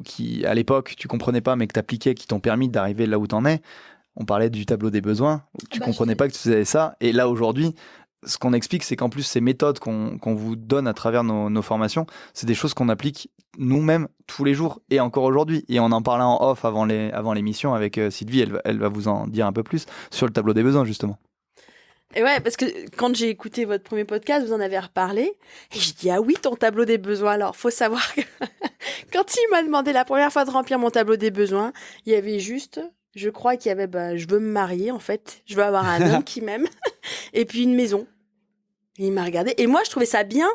qui à l'époque tu comprenais pas, mais que t'appliquais, qui t'ont permis d'arriver là où t'en es. On parlait du tableau des besoins, tu comprenais pas que tu faisais ça, et là aujourd'hui, ce qu'on explique, c'est qu'en plus, ces méthodes qu'on vous donne à travers nos formations, c'est des choses qu'on applique nous-mêmes tous les jours et encore aujourd'hui. Et on en parlait en off avant l'émission avec Sylvie, elle va vous en dire un peu plus sur le tableau des besoins, justement.
Et ouais, parce que quand j'ai écouté votre premier podcast, vous en avez reparlé, et je dis ah oui, ton tableau des besoins. Alors, faut savoir que quand il m'a demandé la première fois de remplir mon tableau des besoins, il y avait juste... Je crois qu'il y avait, je veux me marier, en fait. Je veux avoir un homme qui m'aime. Et puis une maison. Et il m'a regardé. Et moi, je trouvais ça bien.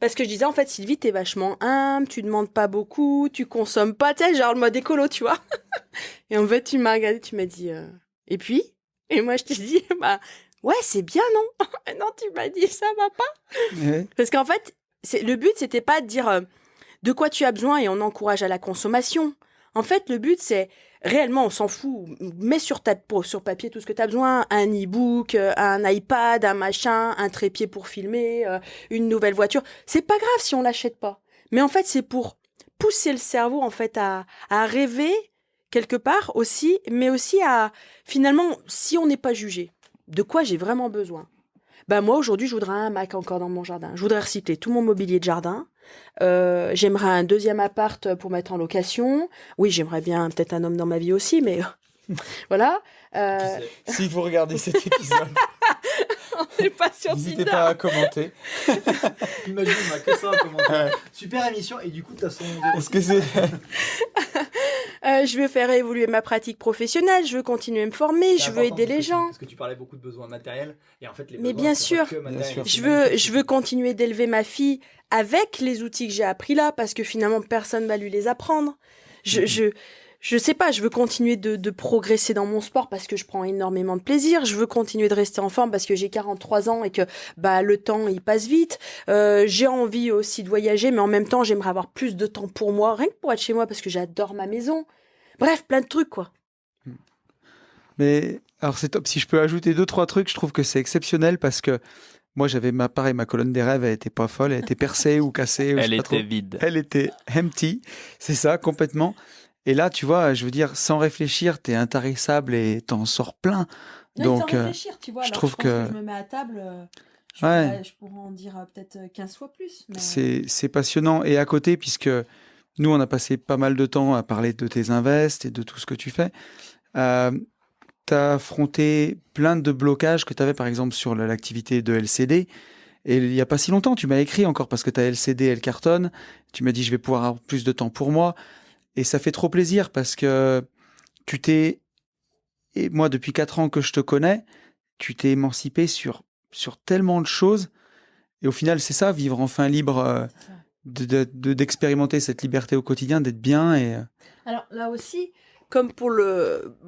Parce que je disais, en fait, Sylvie, t'es vachement humble. Tu demandes pas beaucoup. Tu consommes pas. Tu sais, genre le mode écolo, tu vois. Et en fait, tu m'as regardé. Tu m'as dit, et puis? Et moi, je t'ai dit, ouais, c'est bien, non? Non, tu m'as dit, ça va pas.
Ouais.
Parce qu'en fait, le but, c'était pas de dire de quoi tu as besoin et on encourage à la consommation. En fait, le but, c'est réellement, on s'en fout. Mets sur papier tout ce que tu as besoin. Un e-book, un iPad, un machin, un trépied pour filmer, une nouvelle voiture. C'est pas grave si on l'achète pas. Mais en fait, c'est pour pousser le cerveau en fait à rêver quelque part aussi, mais aussi à finalement, si on n'est pas jugé, de quoi j'ai vraiment besoin. Moi, aujourd'hui, je voudrais un Mac encore dans mon jardin. Je voudrais recycler tout mon mobilier de jardin. J'aimerais un deuxième appart pour mettre en location. Oui, j'aimerais bien peut-être un homme dans ma vie aussi, mais voilà.
Si vous regardez cet épisode,
on n'est pas sur
n'hésitez
Tinder.
pas à commenter.
Imagine, on a que ça à commenter. Super émission, et du coup, t'as son...
Est-ce que c'est...
Je veux faire évoluer ma pratique professionnelle, je veux continuer à me former, je veux aider les gens.
Parce que tu parlais beaucoup de besoins matériels, et en fait, les
Mais
besoins
bien
sont
sûr.
pas que matériels.
Je veux continuer d'élever ma fille avec les outils que j'ai appris là, parce que finalement, personne ne va lui les apprendre. Je sais pas, je veux continuer de progresser dans mon sport parce que je prends énormément de plaisir. Je veux continuer de rester en forme parce que j'ai 43 ans et que le temps, il passe vite. J'ai envie aussi de voyager, mais en même temps, j'aimerais avoir plus de temps pour moi, rien que pour être chez moi parce que j'adore ma maison. Bref, plein de trucs, quoi.
Mais Alors c'est top. Si je peux ajouter 2-3 trucs, je trouve que c'est exceptionnel parce que moi j'avais pareil, ma colonne des rêves, elle était pas folle, elle était percée ou cassée. Ou je
Elle
sais pas trop.
était vide.
Elle était empty, c'est ça, complètement. Et là, tu vois, je veux dire, sans réfléchir, t'es intarissable et t'en sors plein.
Non,
Donc,
sans réfléchir, tu vois.
je
Alors,
trouve
je pense
que-
je me mets à table,
Ouais.
je pourrais en dire peut-être 15 fois plus. Mais...
C'est passionnant. Et à côté, puisque nous, on a passé pas mal de temps à parler de tes invests et de tout ce que tu fais, tu as affronté plein de blocages que tu avais, par exemple, sur l'activité de LCD. Et il n'y a pas si longtemps, tu m'as écrit encore parce que ta LCD, elle cartonne. Tu m'as dit, je vais pouvoir avoir plus de temps pour moi. Et ça fait trop plaisir parce que tu t'es... Et moi, depuis 4 ans que je te connais, tu t'es émancipé sur tellement de choses. Et au final, c'est ça, vivre enfin libre, d'expérimenter cette liberté au quotidien, d'être bien.
Alors là aussi, comme pour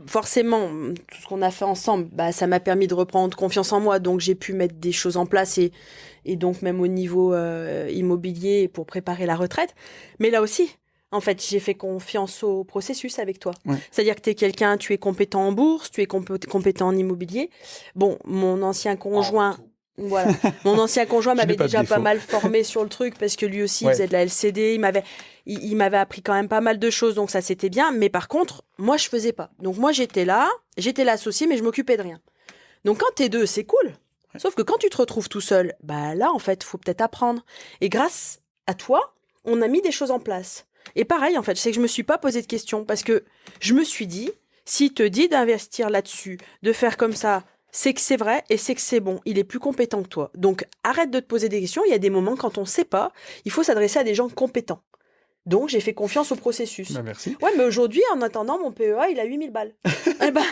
forcément, tout ce qu'on a fait ensemble, bah, ça m'a permis de reprendre confiance en moi. Donc j'ai pu mettre des choses en place et donc même au niveau immobilier pour préparer la retraite. Mais là aussi, en fait, j'ai fait confiance au processus avec toi.
Ouais.
C'est-à-dire que tu es compétent en bourse, tu es compétent en immobilier. Bon, mon ancien conjoint... Voilà. Mon ancien conjoint m'avait déjà pas mal formé sur le truc parce que lui aussi il faisait de la LCD, il m'avait appris quand même pas mal de choses, donc ça c'était bien. Mais par contre, moi je faisais pas. Donc moi j'étais l'associé, mais je m'occupais de rien. Donc quand t'es deux, c'est cool. Sauf que quand tu te retrouves tout seul, bah là en fait, faut peut-être apprendre. Et grâce à toi, on a mis des choses en place. Et pareil en fait, c'est que je me suis pas posé de questions parce que je me suis dit, s'il te dit d'investir là-dessus, de faire comme ça, c'est que c'est vrai et c'est que c'est bon. Il est plus compétent que toi. Donc, arrête de te poser des questions. Il y a des moments, quand on ne sait pas, il faut s'adresser à des gens compétents. Donc, j'ai fait confiance au processus.
Bah, merci.
Ouais, mais aujourd'hui, en attendant, mon PEA, il a 8000 balles. Eh ben,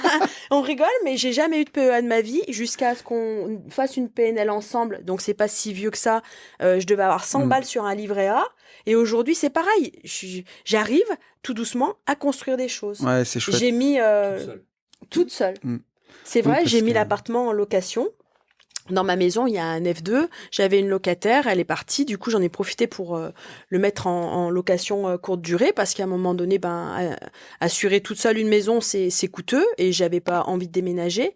on rigole, mais j'ai jamais eu de PEA de ma vie jusqu'à ce qu'on fasse une PNL ensemble. Donc, c'est pas si vieux que ça. Je devais avoir 100 balles sur un livret A. Et aujourd'hui, c'est pareil. J'arrive tout doucement à construire des choses.
Ouais, c'est chouette.
J'ai mis... toute seule. C'est vrai, j'ai mis l'appartement en location. Dans ma maison, il y a un F2. J'avais une locataire, elle est partie. Du coup, j'en ai profité pour le mettre en location courte durée parce qu'à un moment donné, assurer toute seule une maison, c'est coûteux et j'avais pas envie de déménager.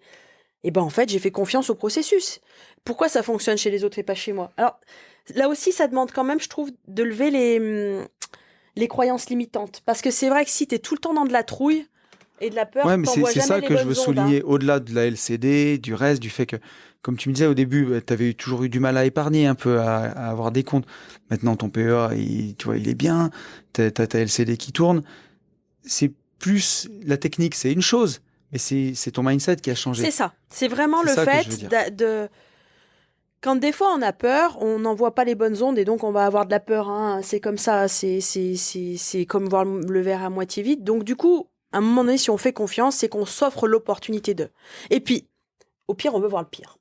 Et en fait, j'ai fait confiance au processus. Pourquoi ça fonctionne chez les autres et pas chez moi? Alors, là aussi, ça demande quand même, je trouve, de lever les croyances limitantes. Parce que c'est vrai que si tu es tout le temps dans de la trouille, et de la peur,
ouais, mais c'est
jamais
ça
les
que je veux
bonnes ondes,
souligner, au-delà de la LCD, du reste, du fait que, comme tu me disais au début, tu avais toujours eu du mal à épargner un peu, à avoir des comptes. Maintenant, ton PEA, tu vois, il est bien, t'as ta LCD qui tourne. C'est plus la technique, c'est une chose, mais c'est ton mindset qui a changé.
C'est ça. C'est vraiment
C'est
le
ça que
fait
je veux dire.
Quand des fois on a peur, on n'en voit pas les bonnes ondes et donc on va avoir de la peur. Hein. C'est comme ça. C'est comme voir le verre à moitié vide. Donc du coup, à un moment donné, si on fait confiance, c'est qu'on s'offre l'opportunité de. Et puis, au pire, on veut voir le pire.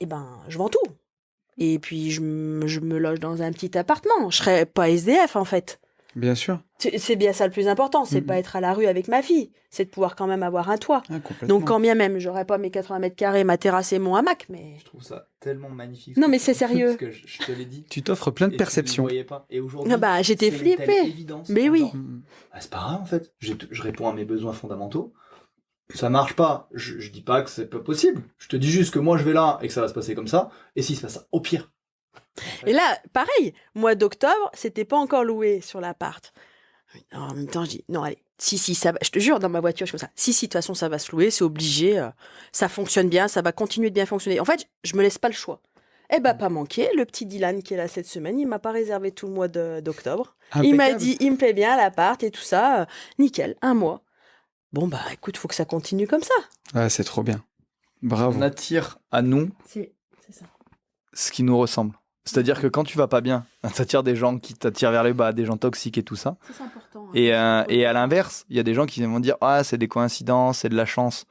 Eh ben, je vends tout. Et puis, je me loge dans un petit appartement. Je serais pas SDF, en fait.
Bien sûr.
C'est bien ça le plus important. C'est de pas être à la rue avec ma fille. C'est de pouvoir quand même avoir un toit.
Ah, complètement.
Donc, quand bien même, j'aurais pas mes 80 mètres carrés, ma terrasse et mon hamac, mais...
Je trouve ça tellement magnifique.
Non, mais c'est sérieux.
Parce que je te l'ai dit.
Tu t'offres plein de perceptions.
Et aujourd'hui,
j'étais flippée. Mais oui.
C'est pas grave en fait. Je réponds à mes besoins fondamentaux. Ça marche pas. Je dis pas que c'est pas possible. Je te dis juste que moi je vais là et que ça va se passer comme ça. Et s'il se passe ça, au pire.
Et là, pareil. Mois d'octobre, c'était pas encore loué sur l'appart. En même temps, je dis non, allez. Si, ça va. Je te jure, dans ma voiture, je fais ça. Si, de toute façon, ça va se louer, c'est obligé. Ça fonctionne bien, ça va continuer de bien fonctionner. En fait, je me laisse pas le choix. Eh ben, pas manqué. Le petit Dylan qui est là cette semaine, il m'a pas réservé tout le mois d'octobre. Il m'a dit, il me plaît bien l'appart et tout ça. Nickel, un mois. Bon, bah, écoute, faut que ça continue comme ça.
Ah, c'est trop bien. Bravo.
On attire à nous
c'est ça.
Ce qui nous ressemble. C'est-à-dire que quand tu vas pas bien, t'attires des gens qui t'attirent vers le bas, des gens toxiques et tout ça.
C'est important. Hein.
Et à l'inverse, il y a des gens qui vont dire « Ah, c'est des coïncidences, c'est de la chance ».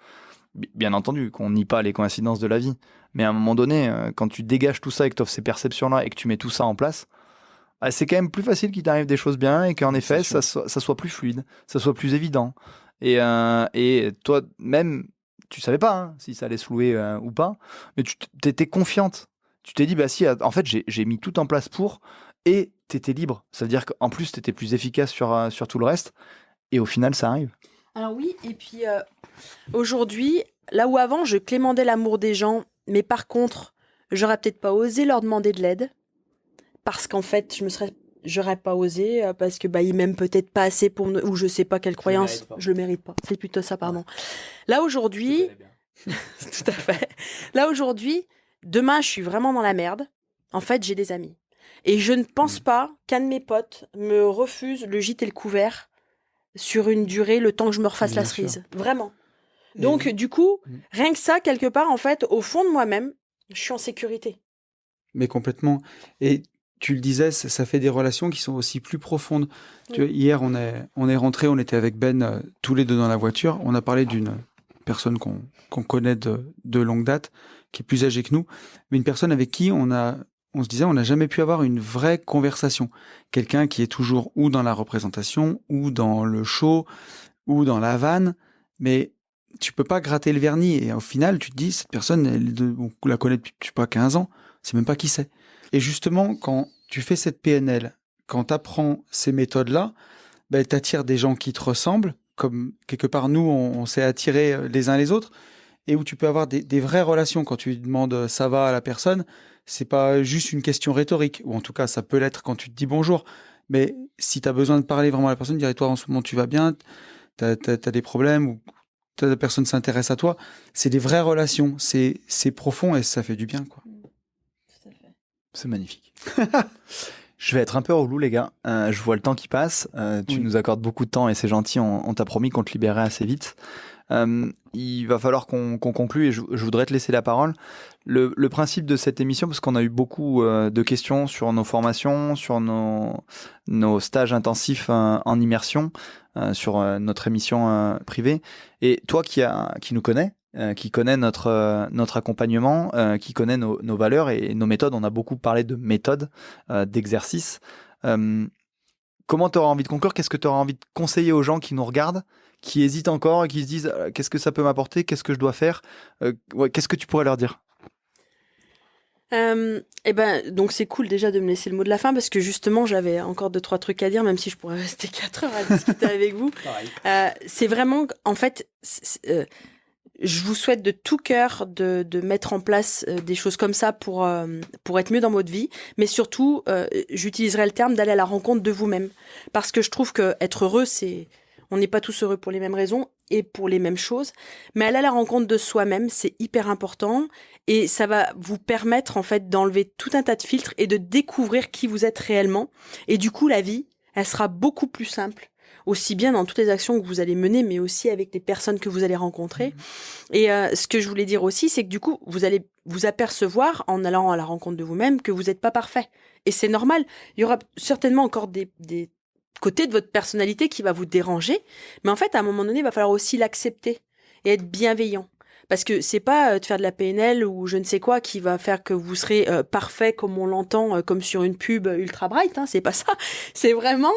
Bien entendu, qu'on nie pas les coïncidences de la vie. Mais à un moment donné, quand tu dégages tout ça et que tu offres ces perceptions-là et que tu mets tout ça en place, c'est quand même plus facile qu'il t'arrive des choses bien et qu'en effet, ça soit plus fluide, ça soit plus évident. Et toi, même, tu savais pas hein, si ça allait se louer ou pas, mais tu t'étais confiante. Tu t'es dit, bah si, en fait, j'ai mis tout en place pour, et t'étais libre. Ça veut dire qu'en plus, t'étais plus efficace sur tout le reste, et au final, ça arrive.
Alors oui, et puis aujourd'hui, là où avant, je clémendais l'amour des gens, mais par contre, j'aurais peut-être pas osé leur demander de l'aide, parce qu'en fait, j'aurais pas osé, parce que ils m'aiment peut-être pas assez ou je sais pas quelle croyance, je le mérite pas. C'est plutôt ça, pardon. Là aujourd'hui, tout à fait. Là aujourd'hui, demain, je suis vraiment dans la merde. En fait, j'ai des amis. Et je ne pense pas qu'un de mes potes me refuse le gîte et le couvert sur une durée, le temps que je me refasse
Bien
la
sûr.
cerise. Vraiment. Donc, du coup, rien que ça, quelque part, en fait, au fond de moi-même, je suis en sécurité.
Mais complètement. Et tu le disais, ça fait des relations qui sont aussi plus profondes.
Oui.
Tu vois, hier, on est rentré, on était avec Ben, tous les deux dans la voiture. On a parlé d'une personne qu'on connaît de longue date, qui est plus âgée que nous, mais une personne avec qui on se disait, on n'a jamais pu avoir une vraie conversation. Quelqu'un qui est toujours ou dans la représentation, ou dans le show, ou dans la vanne, mais tu peux pas gratter le vernis. Et au final, tu te dis, cette personne, on la connaît depuis, je sais pas, 15 ans, c'est même pas qui c'est. Et justement, quand tu fais cette PNL, quand tu apprends ces méthodes-là, tu attires des gens qui te ressemblent, comme quelque part nous, on s'est attirés les uns les autres, et où tu peux avoir des vraies relations. Quand tu demandes ça va à la personne, c'est pas juste une question rhétorique, ou en tout cas, ça peut l'être quand tu te dis bonjour. Mais si tu as besoin de parler vraiment à la personne, dire toi en ce moment tu vas bien, t'as des problèmes, ou la personne s'intéresse à toi, c'est des vraies relations, c'est profond et ça fait du bien, quoi.
Tout à fait.
C'est magnifique. Je vais être un peu relou, les gars. Je vois le temps qui passe. Tu nous accordes beaucoup de temps et c'est gentil. On t'a promis qu'on te libérait assez vite. Il va falloir qu'on conclue et je voudrais te laisser la parole. Le principe de cette émission, parce qu'on a eu beaucoup de questions sur nos formations, sur nos stages intensifs en immersion, sur notre émission privée. Et toi qui nous connais, qui connaît notre accompagnement, qui connaît nos valeurs et nos méthodes. On a beaucoup parlé de méthodes, d'exercices. Comment tu auras envie de conclure? Qu'est-ce que tu auras envie de conseiller aux gens qui nous regardent, qui hésitent encore et qui se disent qu'est-ce que ça peut m'apporter? Qu'est-ce que je dois faire? Qu'est-ce que tu pourrais leur dire?
Donc c'est cool déjà de me laisser le mot de la fin parce que justement j'avais encore 2-3 trucs à dire, même si je pourrais rester 4 heures à discuter avec vous. C'est vraiment, en fait, je vous souhaite de tout cœur de mettre en place des choses comme ça pour être mieux dans votre vie, mais surtout j'utiliserai le terme d'aller à la rencontre de vous-même, parce que je trouve que être heureux, on n'est pas tous heureux pour les mêmes raisons et pour les mêmes choses, mais aller à la rencontre de soi-même, c'est hyper important et ça va vous permettre en fait d'enlever tout un tas de filtres et de découvrir qui vous êtes réellement. Et du coup, la vie, elle sera beaucoup plus simple, aussi bien dans toutes les actions que vous allez mener, mais aussi avec les personnes que vous allez rencontrer. Et ce que je voulais dire aussi, c'est que du coup, vous allez vous apercevoir en allant à la rencontre de vous-même que vous n'êtes pas parfait. Et c'est normal. Il y aura certainement encore des côté de votre personnalité qui va vous déranger, mais en fait, à un moment donné, il va falloir aussi l'accepter et être bienveillant. Parce que c'est pas de faire de la PNL ou je ne sais quoi qui va faire que vous serez parfait comme on l'entend, comme sur une pub ultra bright, hein, c'est pas ça. C'est vraiment,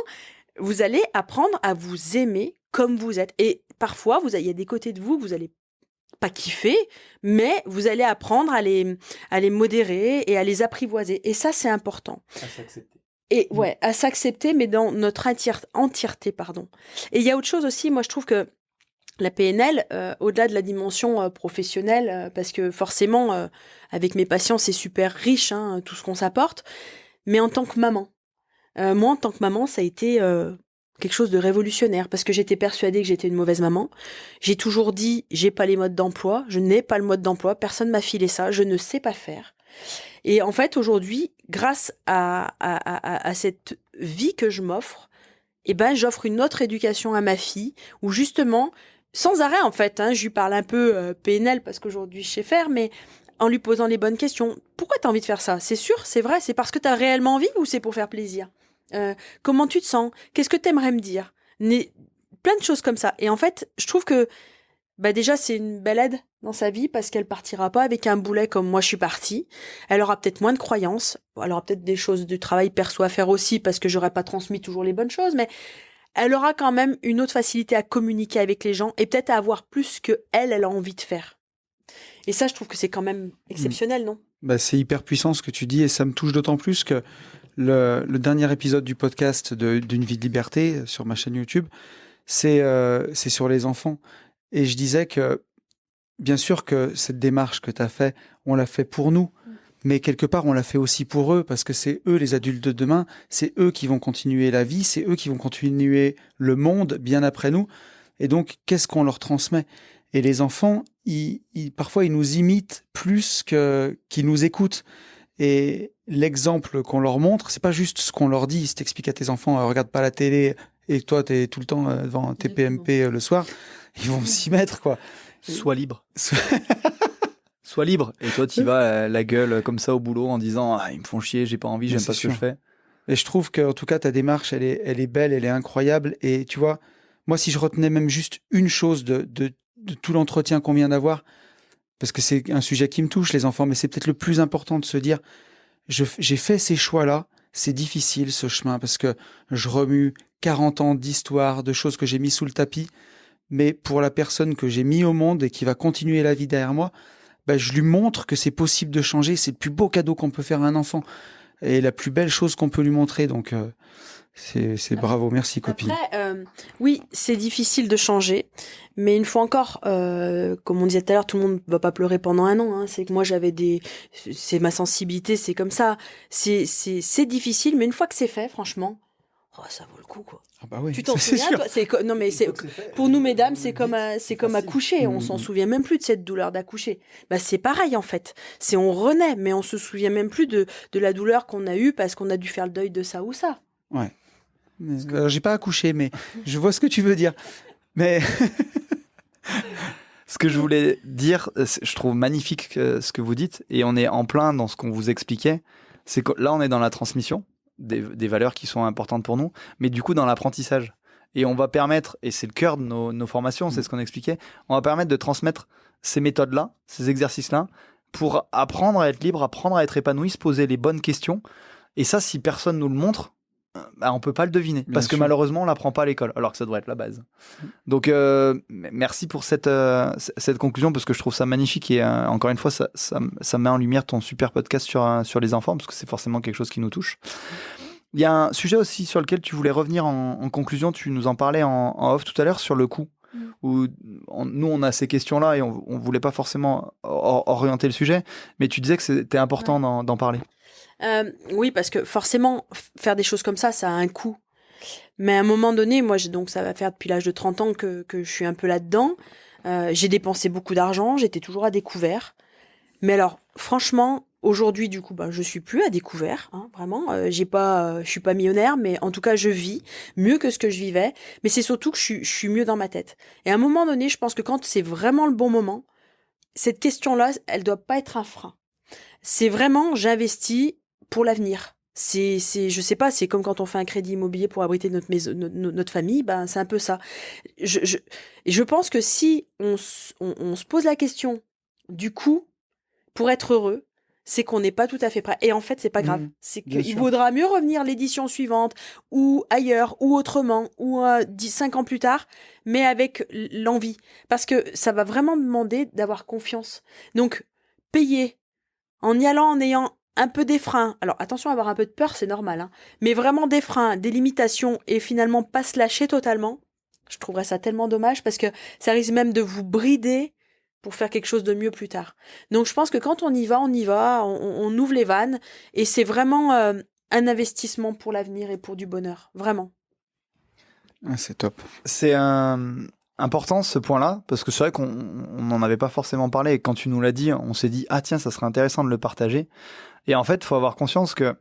vous allez apprendre à vous aimer comme vous êtes. Et parfois, il y a des côtés de vous que vous allez pas kiffer, mais vous allez apprendre à les modérer et à les apprivoiser. Et ça, c'est important.
À s'accepter.
Et ouais, à s'accepter, mais dans notre entièreté, pardon. Et il y a autre chose aussi, moi je trouve que la PNL, au-delà de la dimension professionnelle, parce que forcément, avec mes patients, c'est super riche, hein, tout ce qu'on s'apporte, mais en tant que maman. Moi, en tant que maman, ça a été quelque chose de révolutionnaire, parce que j'étais persuadée que j'étais une mauvaise maman. J'ai toujours dit, j'ai pas les modes d'emploi, je n'ai pas le mode d'emploi, personne m'a filé ça, je ne sais pas faire. Et en fait, aujourd'hui, grâce à cette vie que je m'offre, j'offre une autre éducation à ma fille, où justement, sans arrêt en fait, je lui parle un peu PNL parce qu'aujourd'hui je sais faire, mais en lui posant les bonnes questions. Pourquoi tu as envie de faire ça? C'est sûr, c'est vrai, c'est parce que tu as réellement envie ou c'est pour faire plaisir? Comment tu te sens? Qu'est-ce que tu aimerais me dire? Plein de choses comme ça. Et en fait, je trouve que déjà, c'est une belle aide dans sa vie parce qu'elle partira pas avec un boulet comme moi je suis partie. Elle aura peut-être moins de croyances. Elle aura peut-être des choses du travail perso à faire aussi parce que j'aurais pas transmis toujours les bonnes choses, mais elle aura quand même une autre facilité à communiquer avec les gens et peut-être à avoir plus que elle a envie de faire. Et ça, je trouve que c'est quand même exceptionnel, non?
C'est hyper puissant ce que tu dis et ça me touche d'autant plus que le dernier épisode du podcast d'une vie de liberté sur ma chaîne YouTube, c'est sur les enfants. Et je disais que bien sûr que cette démarche que tu as fait, on l'a fait pour nous, mais quelque part, on l'a fait aussi pour eux, parce que c'est eux les adultes de demain, c'est eux qui vont continuer la vie, c'est eux qui vont continuer le monde bien après nous. Et donc, qu'est-ce qu'on leur transmet? Et les enfants, parfois, ils nous imitent plus qu'ils nous écoutent. Et l'exemple qu'on leur montre, c'est pas juste ce qu'on leur dit. Si t'expliques à tes enfants, regarde pas la télé, et toi, t'es tout le temps devant tes PMP le soir, ils vont s'y mettre, quoi.
Sois libre. Sois libre. Et toi, tu vas la gueule comme ça au boulot en disant « Ah, ils me font chier, j'ai pas envie, j'aime pas ce que je fais. »
Et je trouve qu'en tout cas, ta démarche, elle est belle, elle est incroyable. Et tu vois, moi, si je retenais même juste une chose de tout l'entretien qu'on vient d'avoir, parce que c'est un sujet qui me touche, les enfants, mais c'est peut-être le plus important de se dire, j'ai fait ces choix-là, c'est difficile ce chemin, parce que je remue 40 ans d'histoire, de choses que j'ai mis sous le tapis, mais pour la personne que j'ai mis au monde et qui va continuer la vie derrière moi, ben, je lui montre que c'est possible de changer. C'est le plus beau cadeau qu'on peut faire à un enfant et la plus belle chose qu'on peut lui montrer. Donc, c'est bravo. Merci, copine.
Après, oui, c'est difficile de changer, mais une fois encore, comme on disait tout à l'heure, tout le monde ne va pas pleurer pendant un an. Hein. C'est que moi, c'est ma sensibilité, c'est comme ça. C'est difficile, mais une fois que c'est fait, franchement, ça vaut le coup, quoi.
Ah bah oui,
tu t'en souviens, toi? Non, mais pour nous, mesdames, c'est comme accoucher. On s'en souvient même plus de cette douleur d'accoucher. Bah, c'est pareil, en fait. On renaît, mais on se souvient même plus de la douleur qu'on a eue parce qu'on a dû faire le deuil de ça ou ça.
Ouais. Alors, j'ai pas accouché, mais je vois ce que tu veux dire. Mais
ce que je voulais dire, je trouve magnifique ce que vous dites, et on est en plein dans ce qu'on vous expliquait. C'est que là, on est dans la transmission des valeurs qui sont importantes pour nous, mais du coup dans l'apprentissage. Et on va permettre, et c'est le cœur de nos formations, c'est ce qu'on expliquait, on va permettre de transmettre ces méthodes-là, ces exercices-là, pour apprendre à être libre, apprendre à être épanoui, se poser les bonnes questions. Et ça, si personne nous le montre, on peut pas le deviner. Parce que malheureusement, on l'apprend pas à l'école, alors que ça devrait être la base. Donc, merci pour cette conclusion, parce que je trouve ça magnifique. Et encore une fois, ça met en lumière ton super podcast sur les enfants, parce que c'est forcément quelque chose qui nous touche. Il y a un sujet aussi sur lequel tu voulais revenir en conclusion. Tu nous en parlais en off tout à l'heure sur le coût. Où nous, on a ces questions-là et on voulait pas forcément orienter le sujet, mais tu disais que c'était important d'en parler.
Oui, parce que forcément, faire des choses comme ça a un coût. Mais à un moment donné, moi, donc ça va faire depuis l'âge de 30 ans que je suis un peu là-dedans. J'ai dépensé beaucoup d'argent, j'étais toujours à découvert. Mais alors, franchement, aujourd'hui, du coup, je suis plus à découvert, hein, vraiment. Je suis pas millionnaire, mais en tout cas, je vis mieux que ce que je vivais. Mais c'est surtout que je suis mieux dans ma tête. Et à un moment donné, je pense que quand c'est vraiment le bon moment, cette question-là, elle doit pas être un frein. C'est vraiment, j'investis pour l'avenir. Je sais pas, c'est comme quand on fait un crédit immobilier pour abriter notre maison, notre famille, c'est un peu ça. Je pense que si on se pose la question du coût pour être heureux, c'est qu'on n'est pas tout à fait prêt. Et en fait, c'est pas grave. C'est qu'il vaudra mieux revenir l'édition suivante, ou ailleurs, ou autrement, ou 5 ans plus tard, mais avec l'envie. Parce que ça va vraiment demander d'avoir confiance. Donc, payer en y allant, en ayant un peu des freins. Alors, attention à avoir un peu de peur, c'est normal, hein. Mais vraiment des freins, des limitations, et finalement pas se lâcher totalement, je trouverais ça tellement dommage, parce que ça risque même de vous brider pour faire quelque chose de mieux plus tard. Donc, je pense que quand on y va, on ouvre les vannes, et c'est vraiment un investissement pour l'avenir et pour du bonheur. Vraiment.
C'est top.
C'est important ce point-là, parce que c'est vrai qu'on n'en avait pas forcément parlé, et quand tu nous l'as dit, on s'est dit « Ah tiens, ça serait intéressant de le partager ». Et en fait, il faut avoir conscience que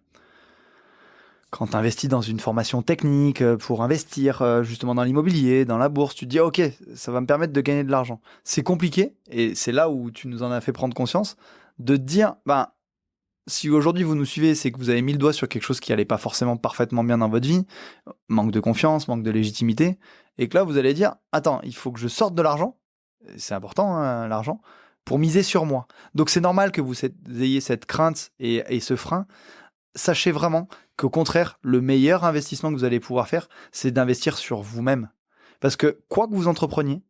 quand tu investis dans une formation technique pour investir justement dans l'immobilier, dans la bourse, tu te dis « Ok, ça va me permettre de gagner de l'argent ». C'est compliqué, et c'est là où tu nous en as fait prendre conscience, de te dire si aujourd'hui vous nous suivez, c'est que vous avez mis le doigt sur quelque chose qui allait pas forcément parfaitement bien dans votre vie, manque de confiance, manque de légitimité, et que là vous allez dire attends, il faut que je sorte de l'argent, c'est important hein, l'argent, pour miser sur moi. Donc c'est normal que vous ayez cette crainte et ce frein. Sachez vraiment qu'au contraire, le meilleur investissement que vous allez pouvoir faire, c'est d'investir sur vous-même. Parce que quoi que vous entrepreniez,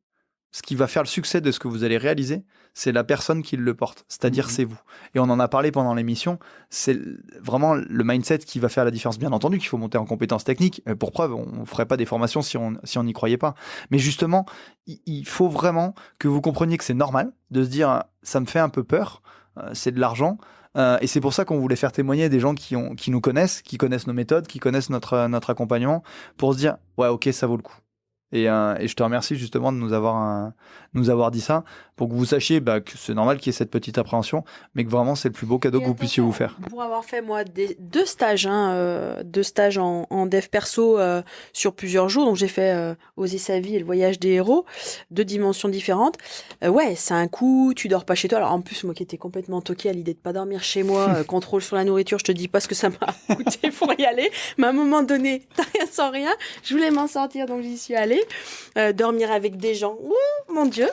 ce qui va faire le succès de ce que vous allez réaliser, c'est la personne qui le porte, c'est-à-dire c'est vous. Et on en a parlé pendant l'émission, c'est vraiment le mindset qui va faire la différence. Bien entendu qu'il faut monter en compétences techniques, pour preuve, on ne ferait pas des formations si on n'y croyait pas. Mais justement, il faut vraiment que vous compreniez que c'est normal de se dire « ça me fait un peu peur, c'est de l'argent ». Et c'est pour ça qu'on voulait faire témoigner des gens qui nous connaissent, qui connaissent nos méthodes, qui connaissent notre accompagnement, pour se dire « ouais, ok, ça vaut le coup ». Et je te remercie justement de nous avoir dit ça, pour que vous sachiez que c'est normal qu'il y ait cette petite appréhension, mais que vraiment c'est le plus beau cadeau que vous puissiez vous faire.
Pour avoir fait moi deux stages en dev perso sur plusieurs jours, donc j'ai fait Oser sa vie et le voyage des héros, 2 dimensions différentes. Ouais, c'est un coup, tu dors pas chez toi. Alors en plus moi qui étais complètement toquée à l'idée de pas dormir chez moi, contrôle sur la nourriture, je te dis pas ce que ça m'a coûté pour y aller, mais à un moment donné, t'as rien sans rien, je voulais m'en sortir donc j'y suis allée. Dormir avec des gens, mon Dieu.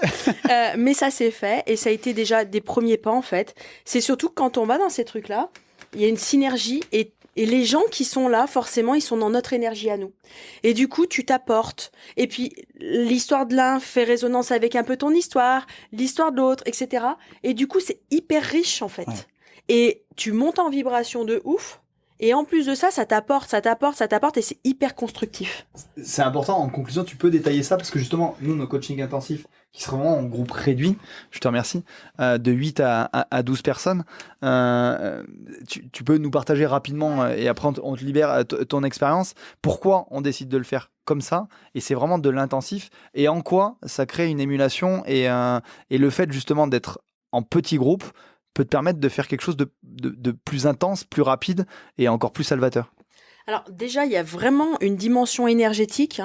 Mais ça s'est fait et ça a été déjà des premiers pas en fait. C'est surtout que quand on va dans ces trucs-là, il y a une synergie et les gens qui sont là, forcément, ils sont dans notre énergie à nous. Et du coup, tu t'apportes. Et puis, l'histoire de l'un fait résonance avec un peu ton histoire, l'histoire de l'autre, etc. Et du coup, c'est hyper riche en fait. Ouais. Et tu montes en vibration de ouf. Et en plus de ça, ça t'apporte et c'est hyper constructif.
C'est important. En conclusion, tu peux détailler ça parce que justement, nous, nos coachings intensifs, qui seront vraiment en groupe réduit, je te remercie, de 8 à 12 personnes, tu peux nous partager rapidement et après on te libère ton expérience. Pourquoi on décide de le faire comme ça? Et c'est vraiment de l'intensif. Et en quoi ça crée une émulation et le fait justement d'être en petit groupe peut te permettre de faire quelque chose de plus intense, plus rapide et encore plus salvateur.
Alors déjà, il y a vraiment une dimension énergétique.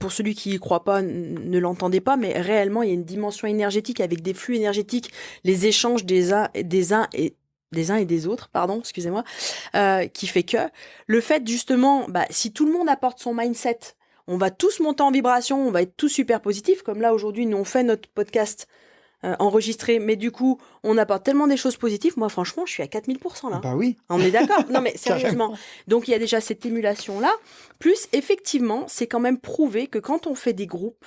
Pour celui qui y croit pas, ne l'entendez pas, mais réellement, il y a une dimension énergétique avec des flux énergétiques, les échanges des uns et des autres, excusez-moi, qui fait que le fait justement, si tout le monde apporte son mindset, on va tous monter en vibration, on va être tous super positifs, comme là aujourd'hui, nous on fait notre podcast enregistré, mais du coup, on apporte tellement des choses positives. Moi, franchement, je suis à 4000% là.
Bah oui.
On est d'accord? Non, mais sérieusement. Donc, il y a déjà cette émulation-là. Plus, effectivement, c'est quand même prouvé que quand on fait des groupes,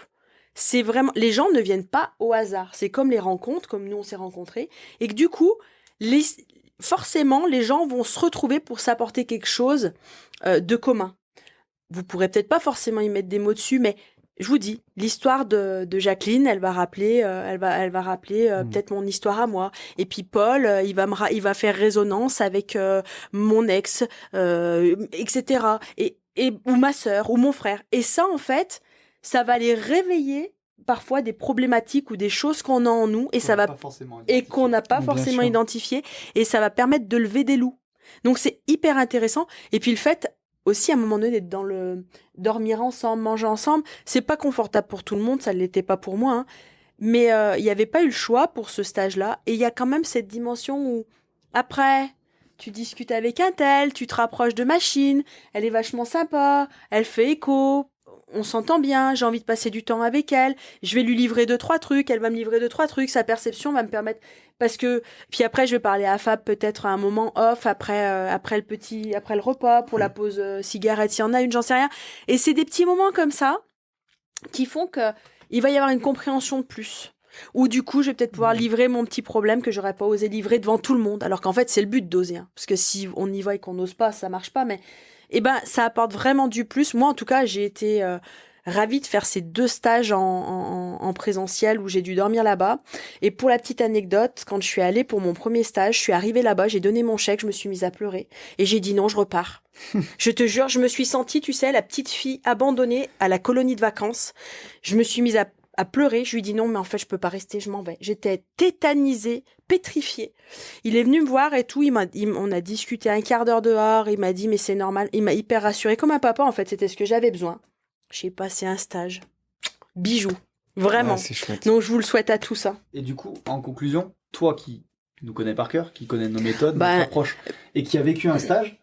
c'est vraiment, les gens ne viennent pas au hasard. C'est comme les rencontres, comme nous, on s'est rencontrés. Et que du coup, forcément, les gens vont se retrouver pour s'apporter quelque chose de commun. Vous pourrez peut-être pas forcément y mettre des mots dessus, mais je vous dis, l'histoire de Jacqueline, elle va rappeler peut-être mon histoire à moi. Et puis Paul, il va faire résonance avec mon ex, etc. Ou ma sœur, ou mon frère. Et ça, en fait, ça va les réveiller parfois des problématiques ou des choses qu'on a en nous et qu'on n'a pas forcément identifié. Et ça va permettre de lever des loups. Donc c'est hyper intéressant. Et puis le fait aussi, à un moment donné, d'être dans le dormir ensemble, manger ensemble, c'est pas confortable pour tout le monde, ça ne l'était pas pour moi, hein. Mais il n'y avait pas eu le choix pour ce stage-là. Et il y a quand même cette dimension où, après, tu discutes avec un tel, tu te rapproches de machine, elle est vachement sympa, elle fait écho, on s'entend bien, j'ai envie de passer du temps avec elle, je vais lui livrer 2-3 trucs, elle va me livrer 2-3 trucs, sa perception va me permettre... Parce que, puis après, je vais parler à Fab peut-être à un moment off, après le repas, pour la pause cigarette, s'il y en a une, j'en sais rien. Et c'est des petits moments comme ça qui font que il va y avoir une compréhension de plus. Ou du coup, je vais peut-être pouvoir livrer mon petit problème que j'aurais pas osé livrer devant tout le monde. Alors qu'en fait, c'est le but d'oser. Hein. Parce que si on y va et qu'on n'ose pas, ça marche pas. Mais, ça apporte vraiment du plus. Moi, en tout cas, j'ai été ravie de faire ces 2 stages en présentiel où j'ai dû dormir là-bas. Et pour la petite anecdote, quand je suis allée pour mon premier stage, je suis arrivée là-bas, j'ai donné mon chèque, je me suis mise à pleurer. Et j'ai dit non, je repars. Je te jure, je me suis sentie, tu sais, la petite fille abandonnée à la colonie de vacances. Je me suis mise à pleurer. Je lui ai dit non, mais en fait, je peux pas rester, je m'en vais. J'étais tétanisée, pétrifiée. Il est venu me voir et tout. On a discuté un quart d'heure dehors. Il m'a dit, mais c'est normal. Il m'a hyper rassurée. Comme un papa, en fait, c'était ce que j'avais besoin. J'ai passé un stage. Bijou. Vraiment. Ouais, c'est chouette. Donc, je vous le souhaite à tous. Ça.
Et du coup, en conclusion, toi qui nous connais par cœur, qui connais nos méthodes, notre approche, et qui a vécu un stage,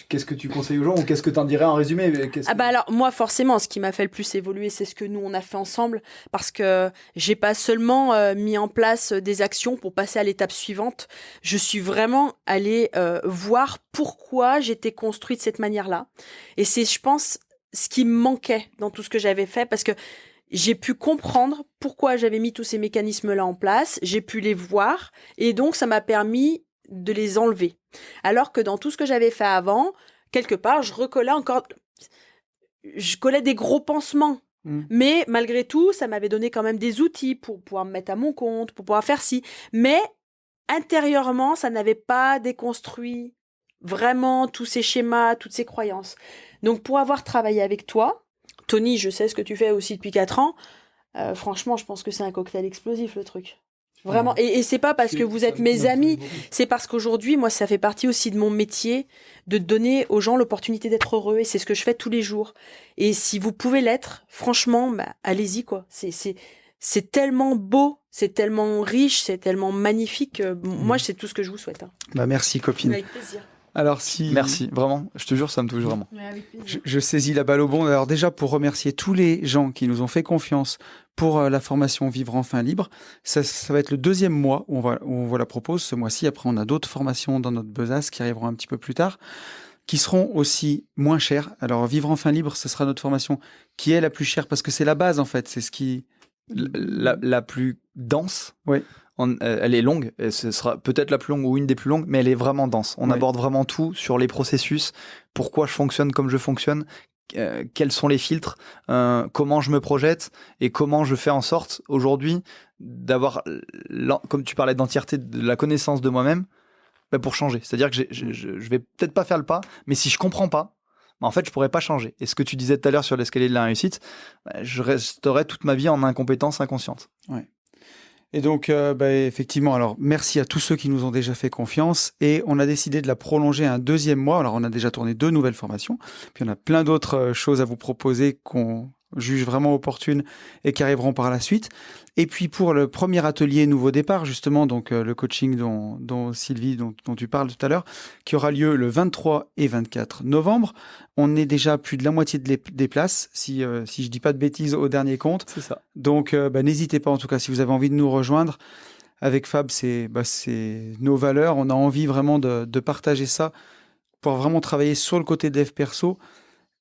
qu'est-ce que tu conseilles aux gens ou qu'est-ce que tu en dirais en résumé?
Alors, moi, forcément, ce qui m'a fait le plus évoluer, c'est ce que nous, on a fait ensemble. Parce que j'ai pas seulement mis en place des actions pour passer à l'étape suivante. Je suis vraiment allée voir pourquoi j'étais construite de cette manière-là. Et c'est, je pense, ce qui me manquait dans tout ce que j'avais fait, parce que j'ai pu comprendre pourquoi j'avais mis tous ces mécanismes-là en place, j'ai pu les voir, et donc ça m'a permis de les enlever. Alors que dans tout ce que j'avais fait avant, quelque part, je collais des gros pansements. Mais malgré tout, ça m'avait donné quand même des outils pour pouvoir me mettre à mon compte, pour pouvoir faire ci. Mais intérieurement, ça n'avait pas déconstruit vraiment tous ces schémas, toutes ces croyances. Donc pour avoir travaillé avec toi, Tony, je sais ce que tu fais aussi depuis 4 ans, franchement, je pense que c'est un cocktail explosif, le truc. Vraiment. Et c'est pas parce que vous êtes mes amis, c'est parce qu'aujourd'hui, moi, ça fait partie aussi de mon métier de donner aux gens l'opportunité d'être heureux. Et c'est ce que je fais tous les jours. Et si vous pouvez l'être, franchement, allez-y, quoi. C'est tellement beau, c'est tellement riche, c'est tellement magnifique. Moi, c'est tout ce que je vous souhaite. Hein.
Merci, copine.
Avec plaisir.
Alors,
Merci, vraiment. Je te jure, ça me touche vraiment.
Je saisis la balle au bon. Alors déjà, pour remercier tous les gens qui nous ont fait confiance pour la formation Vivre enfin libre, ça va être le 2e mois où on vous la propose ce mois-ci. Après, on a d'autres formations dans notre besace qui arriveront un petit peu plus tard, qui seront aussi moins chères. Alors, Vivre enfin libre, ce sera notre formation qui est la plus chère parce que c'est la base, en fait. C'est ce qui...
La plus dense.
Oui.
Elle est longue, et ce sera peut-être la plus longue ou une des plus longues, mais elle est vraiment dense. On aborde vraiment tout sur les processus, pourquoi je fonctionne comme je fonctionne, quels sont les filtres, comment je me projette et comment je fais en sorte aujourd'hui d'avoir, comme tu parlais d'entièreté, de la connaissance de moi-même pour changer. C'est-à-dire que je vais peut-être pas faire le pas, mais si je comprends pas, en fait, je pourrais pas changer. Et ce que tu disais tout à l'heure sur l'escalier de la réussite, je resterai toute ma vie en incompétence inconsciente.
Ouais. Et donc, effectivement, alors merci à tous ceux qui nous ont déjà fait confiance et on a décidé de la prolonger un 2e mois. Alors, on a déjà tourné 2 nouvelles formations, puis on a plein d'autres choses à vous proposer qu'on juge vraiment opportunes et qui arriveront par la suite. Et puis pour le premier atelier Nouveau Départ, justement, donc le coaching dont Sylvie, dont tu parles tout à l'heure, qui aura lieu le 23 et 24 novembre. On est déjà plus de la moitié des places, si je dis pas de bêtises au dernier compte.
C'est ça.
Donc n'hésitez pas, en tout cas, si vous avez envie de nous rejoindre. Avec Fab, c'est nos valeurs. On a envie vraiment de partager ça pour vraiment travailler sur le côté dev perso.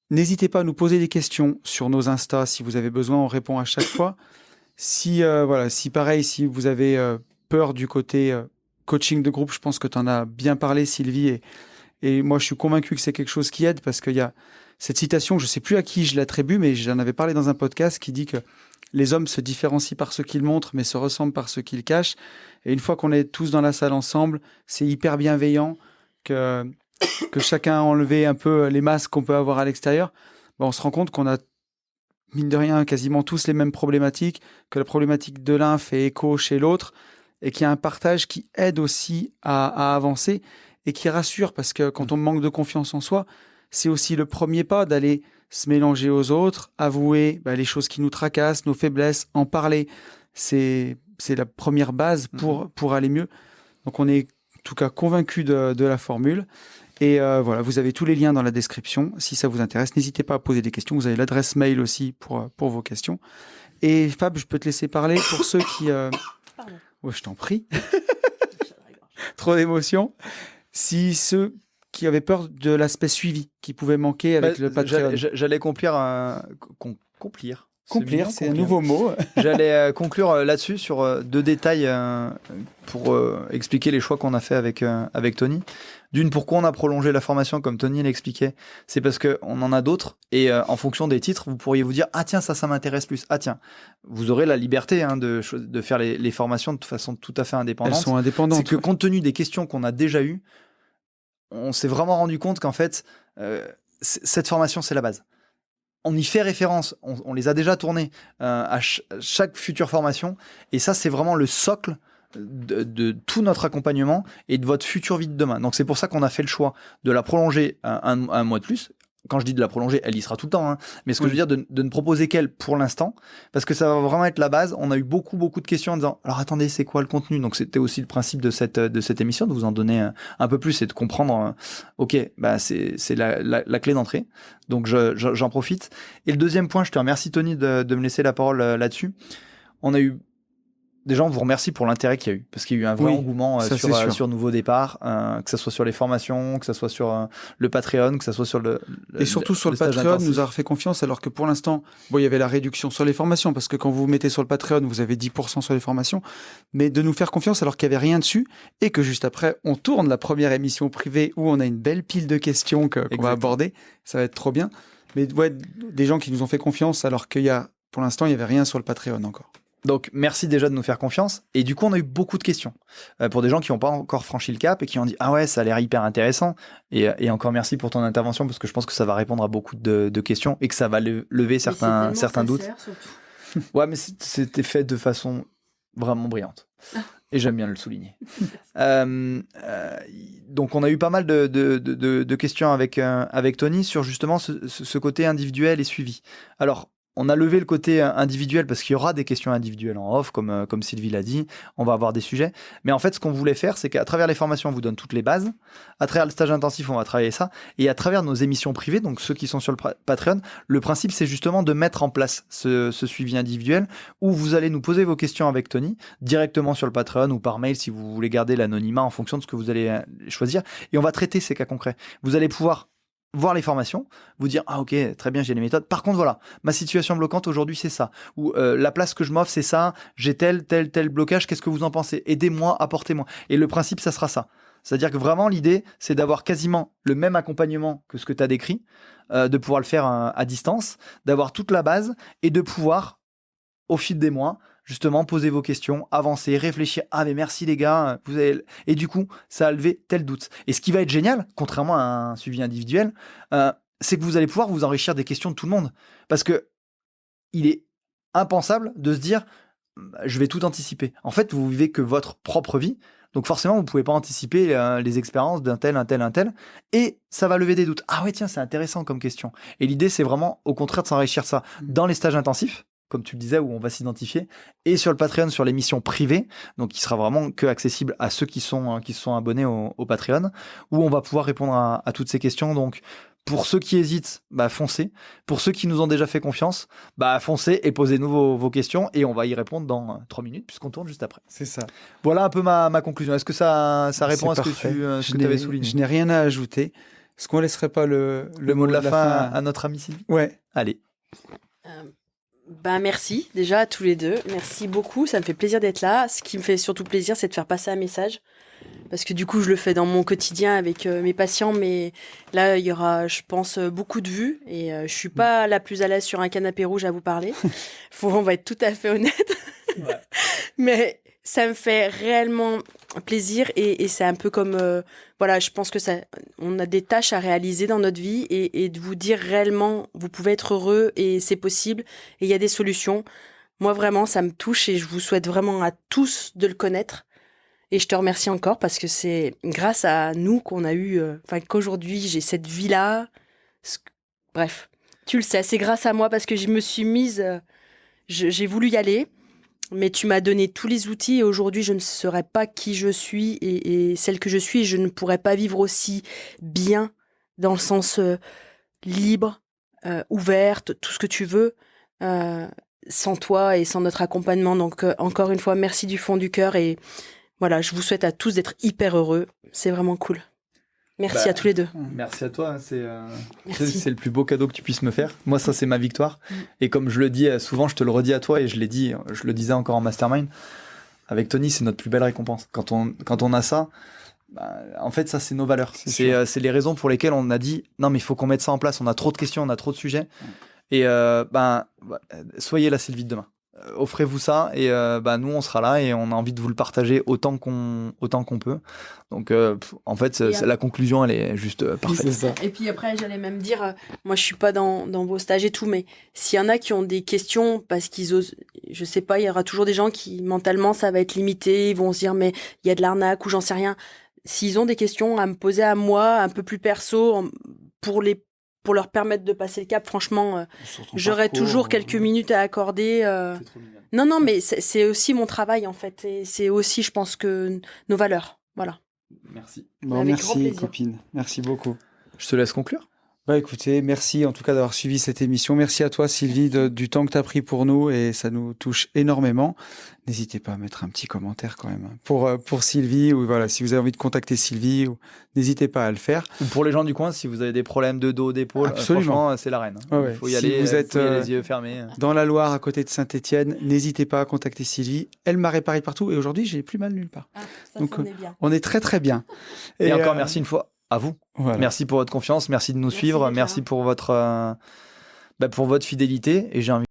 N'hésitez pas à nous poser des questions sur nos Insta. Si vous avez besoin, on répond à chaque fois. Si pareil, si vous avez peur du côté coaching de groupe, je pense que tu en as bien parlé, Sylvie, et moi je suis convaincu que c'est quelque chose qui aide parce qu'il y a cette citation, je ne sais plus à qui je l'attribue, mais j'en avais parlé dans un podcast qui dit que les hommes se différencient par ce qu'ils montrent, mais se ressemblent par ce qu'ils cachent. Et une fois qu'on est tous dans la salle ensemble, c'est hyper bienveillant que chacun a enlevé un peu les masques qu'on peut avoir à l'extérieur. On se rend compte qu'on a mine de rien, quasiment tous les mêmes problématiques, que la problématique de l'un fait écho chez l'autre, et qu'il y a un partage qui aide aussi à avancer et qui rassure, parce que quand on manque de confiance en soi, c'est aussi le premier pas d'aller se mélanger aux autres, avouer les choses qui nous tracassent, nos faiblesses, en parler. C'est la première base pour aller mieux. Donc on est en tout cas convaincu de la formule. Et voilà, vous avez tous les liens dans la description. Si ça vous intéresse, n'hésitez pas à poser des questions. Vous avez l'adresse mail aussi pour vos questions. Et Fab, je peux te laisser parler pour ceux qui...
Pardon.
Ouais, je t'en prie. Trop d'émotion. Si ceux qui avaient peur de l'aspect suivi qui pouvait manquer avec le Patreon.
J'allais conclure.
Complir, c'est un nouveau mot.
J'allais conclure là-dessus sur 2 détails pour expliquer les choix qu'on a fait avec Tony. D'une, pourquoi on a prolongé la formation, comme Tony l'expliquait, c'est parce qu'on en a d'autres, et en fonction des titres, vous pourriez vous dire « Ah tiens, ça m'intéresse plus. Ah tiens ». Vous aurez la liberté de faire les formations de façon tout à fait indépendante.
Elles sont indépendantes.
C'est que compte tenu des questions qu'on a déjà eues, on s'est vraiment rendu compte qu'en fait, cette formation, c'est la base. On y fait référence, on les a déjà tournées à chaque future formation, et ça, c'est vraiment le socle de tout notre accompagnement et de votre future vie de demain. Donc c'est pour ça qu'on a fait le choix de la prolonger un mois de plus. Quand je dis de la prolonger, elle y sera tout le temps, hein. Mais ce que je veux dire, de ne proposer qu'elle pour l'instant, parce que ça va vraiment être la base. On a eu beaucoup de questions en disant, alors attendez, c'est quoi le contenu? Donc c'était aussi le principe de cette émission, de vous en donner un peu plus et de comprendre, ok, c'est la clé d'entrée. Donc j'en profite. Et le deuxième point, je te remercie Tony de me laisser la parole là-dessus. On a eu déjà, on vous remercie pour l'intérêt qu'il y a eu, parce qu'il y a eu un vrai engouement
ça, c'est sûr.
sur Nouveau Départ, que ce soit sur les formations, que ce soit sur le Patreon, que ce soit sur
et surtout sur le
stage
Patreon,
intensif.
nous avoir fait confiance, alors que pour l'instant, bon, il y avait la réduction sur les formations, parce que quand vous vous mettez sur le Patreon, vous avez 10% sur les formations, mais de nous faire confiance alors qu'il n'y avait rien dessus, et que juste après, on tourne la première émission privée où on a une belle pile de questions qu'on va
Exactement.
aborder, ça va être trop bien. Mais ouais, des gens qui nous ont fait confiance, alors pour l'instant, il n'y avait rien sur le Patreon encore.
Donc, merci déjà de nous faire confiance. Et du coup, on a eu beaucoup de questions pour des gens qui n'ont pas encore franchi le cap et qui ont dit « Ah ouais, ça a l'air hyper intéressant ». Et encore merci pour ton intervention parce que je pense que ça va répondre à beaucoup de questions et que ça va lever certains doutes. Ouais, mais c'était fait de façon vraiment brillante. Et j'aime bien le souligner. Donc, on a eu pas mal de questions avec Tony sur justement ce côté individuel et suivi. Alors, on a levé le côté individuel parce qu'il y aura des questions individuelles en off, comme Sylvie l'a dit. On va avoir des sujets. Mais en fait, ce qu'on voulait faire, c'est qu'à travers les formations, on vous donne toutes les bases. À travers le stage intensif, on va travailler ça. Et à travers nos émissions privées, donc ceux qui sont sur le Patreon, le principe, c'est justement de mettre en place ce suivi individuel où vous allez nous poser vos questions avec Tony directement sur le Patreon ou par mail si vous voulez garder l'anonymat en fonction de ce que vous allez choisir. Et on va traiter ces cas concrets. Vous allez pouvoir voir les formations, vous dire ah ok très bien j'ai les méthodes, par contre voilà ma situation bloquante aujourd'hui c'est ça, ou la place que je m'offre c'est ça, j'ai tel blocage, qu'est-ce que vous en pensez, aidez-moi, apportez-moi. Et le principe ça sera ça, c'est-à-dire que vraiment l'idée c'est d'avoir quasiment le même accompagnement que ce que tu as décrit, de pouvoir le faire à distance, d'avoir toute la base et de pouvoir au fil des mois justement poser vos questions, avancer, réfléchir. Ah mais merci les gars, vous avez... Et du coup, ça a levé tel doute. Et ce qui va être génial, contrairement à un suivi individuel, c'est que vous allez pouvoir vous enrichir des questions de tout le monde. Parce que il est impensable de se dire, je vais tout anticiper. En fait, vous vivez que votre propre vie. Donc forcément, vous ne pouvez pas anticiper les expériences d'un tel. Et ça va lever des doutes. Ah ouais, tiens, c'est intéressant comme question. Et l'idée, c'est vraiment, au contraire, de s'enrichir ça dans les stages intensifs, comme tu le disais, où on va s'identifier, et sur le Patreon, sur l'émission privée, donc qui sera vraiment que accessible à ceux qui sont abonnés au Patreon, où on va pouvoir répondre à toutes ces questions. Donc, pour ceux qui hésitent, bah foncez. Pour ceux qui nous ont déjà fait confiance, bah foncez et posez-nous vos questions, et on va y répondre dans 3 minutes, puisqu'on tourne juste après.
C'est ça.
Voilà un peu ma conclusion. Est-ce que ça répond à ce que tu avais souligné?
Je n'ai rien à ajouter. Est-ce qu'on laisserait pas le
mot de la fin à notre ami Sylvie?
Ouais.
Allez.
Merci déjà à tous les deux. Merci beaucoup. Ça me fait plaisir d'être là. Ce qui me fait surtout plaisir, c'est de faire passer un message. Parce que du coup, je le fais dans mon quotidien avec mes patients. Mais là, il y aura, je pense, beaucoup de vues. Et je suis pas la plus à l'aise sur un canapé rouge à vous parler. On va être tout à fait honnête. Ouais. Mais ça me fait réellement plaisir. Et c'est un peu comme... voilà, je pense que on a des tâches à réaliser dans notre vie et de vous dire réellement, vous pouvez être heureux et c'est possible et il y a des solutions. Moi, vraiment, ça me touche et je vous souhaite vraiment à tous de le connaître. Et je te remercie encore parce que c'est grâce à nous qu'on a eu, qu'aujourd'hui j'ai cette vie-là. Bref, tu le sais, c'est grâce à moi parce que je me suis mise, j'ai voulu y aller. Mais tu m'as donné tous les outils et aujourd'hui, je ne serais pas qui je suis et celle que je suis. Et je ne pourrais pas vivre aussi bien dans le sens libre, ouverte, tout ce que tu veux, sans toi et sans notre accompagnement. Donc, encore une fois, merci du fond du cœur. Et voilà, je vous souhaite à tous d'être hyper heureux. C'est vraiment cool. Merci à tous les deux.
Merci à toi. C'est le plus beau cadeau que tu puisses me faire. Moi, ça, c'est ma victoire. Et comme je le dis souvent, je te le redis à toi et je le disais encore en mastermind. Avec Tony, c'est notre plus belle récompense. Quand on a ça, bah, en fait, ça, c'est nos valeurs. C'est les raisons pour lesquelles on a dit non, mais il faut qu'on mette ça en place. On a trop de questions, on a trop de sujets. Et soyez la Sylvie de demain. Offrez-vous ça et nous on sera là et on a envie de vous le partager autant qu'on peut. Donc en fait la conclusion elle est juste parfaite.
C'est ça.
Et puis après j'allais même dire moi je suis pas dans vos stages et tout, mais s'il y en a qui ont des questions parce qu'ils osent, je sais pas, il y aura toujours des gens qui mentalement ça va être limité, ils vont se dire mais il y a de l'arnaque ou j'en sais rien. S'ils ont des questions à me poser à moi un peu plus perso pour leur permettre de passer le cap, franchement, j'aurais toujours quelques minutes à accorder. Non, mais c'est aussi mon travail, en fait. Et c'est aussi, je pense, que nos valeurs. Voilà.
Merci.
Bon, merci, copine. Merci beaucoup.
Je te laisse conclure.
Bah écoutez, merci en tout cas d'avoir suivi cette émission. Merci à toi Sylvie du temps que tu as pris pour nous et ça nous touche énormément. N'hésitez pas à mettre un petit commentaire quand même pour Sylvie ou voilà, si vous avez envie de contacter Sylvie, n'hésitez pas à le faire.
Ou pour les gens du coin, si vous avez des problèmes de dos, d'épaule,
Absolument.
franchement, c'est la reine.
Ouais,
Il faut y
si
aller,
vous êtes
faut y aller les yeux fermés.
dans la Loire à côté de Saint-Étienne, n'hésitez pas à contacter Sylvie. Elle m'a réparé partout et aujourd'hui, j'ai plus mal nulle part.
Ah, ça,
Donc,
c'en est bien.
On est très très bien.
Et encore merci une fois à vous.
Voilà.
Merci pour votre confiance, merci de nous
Merci
suivre,
d'être
merci
là.
pour votre fidélité. Et j'ai envie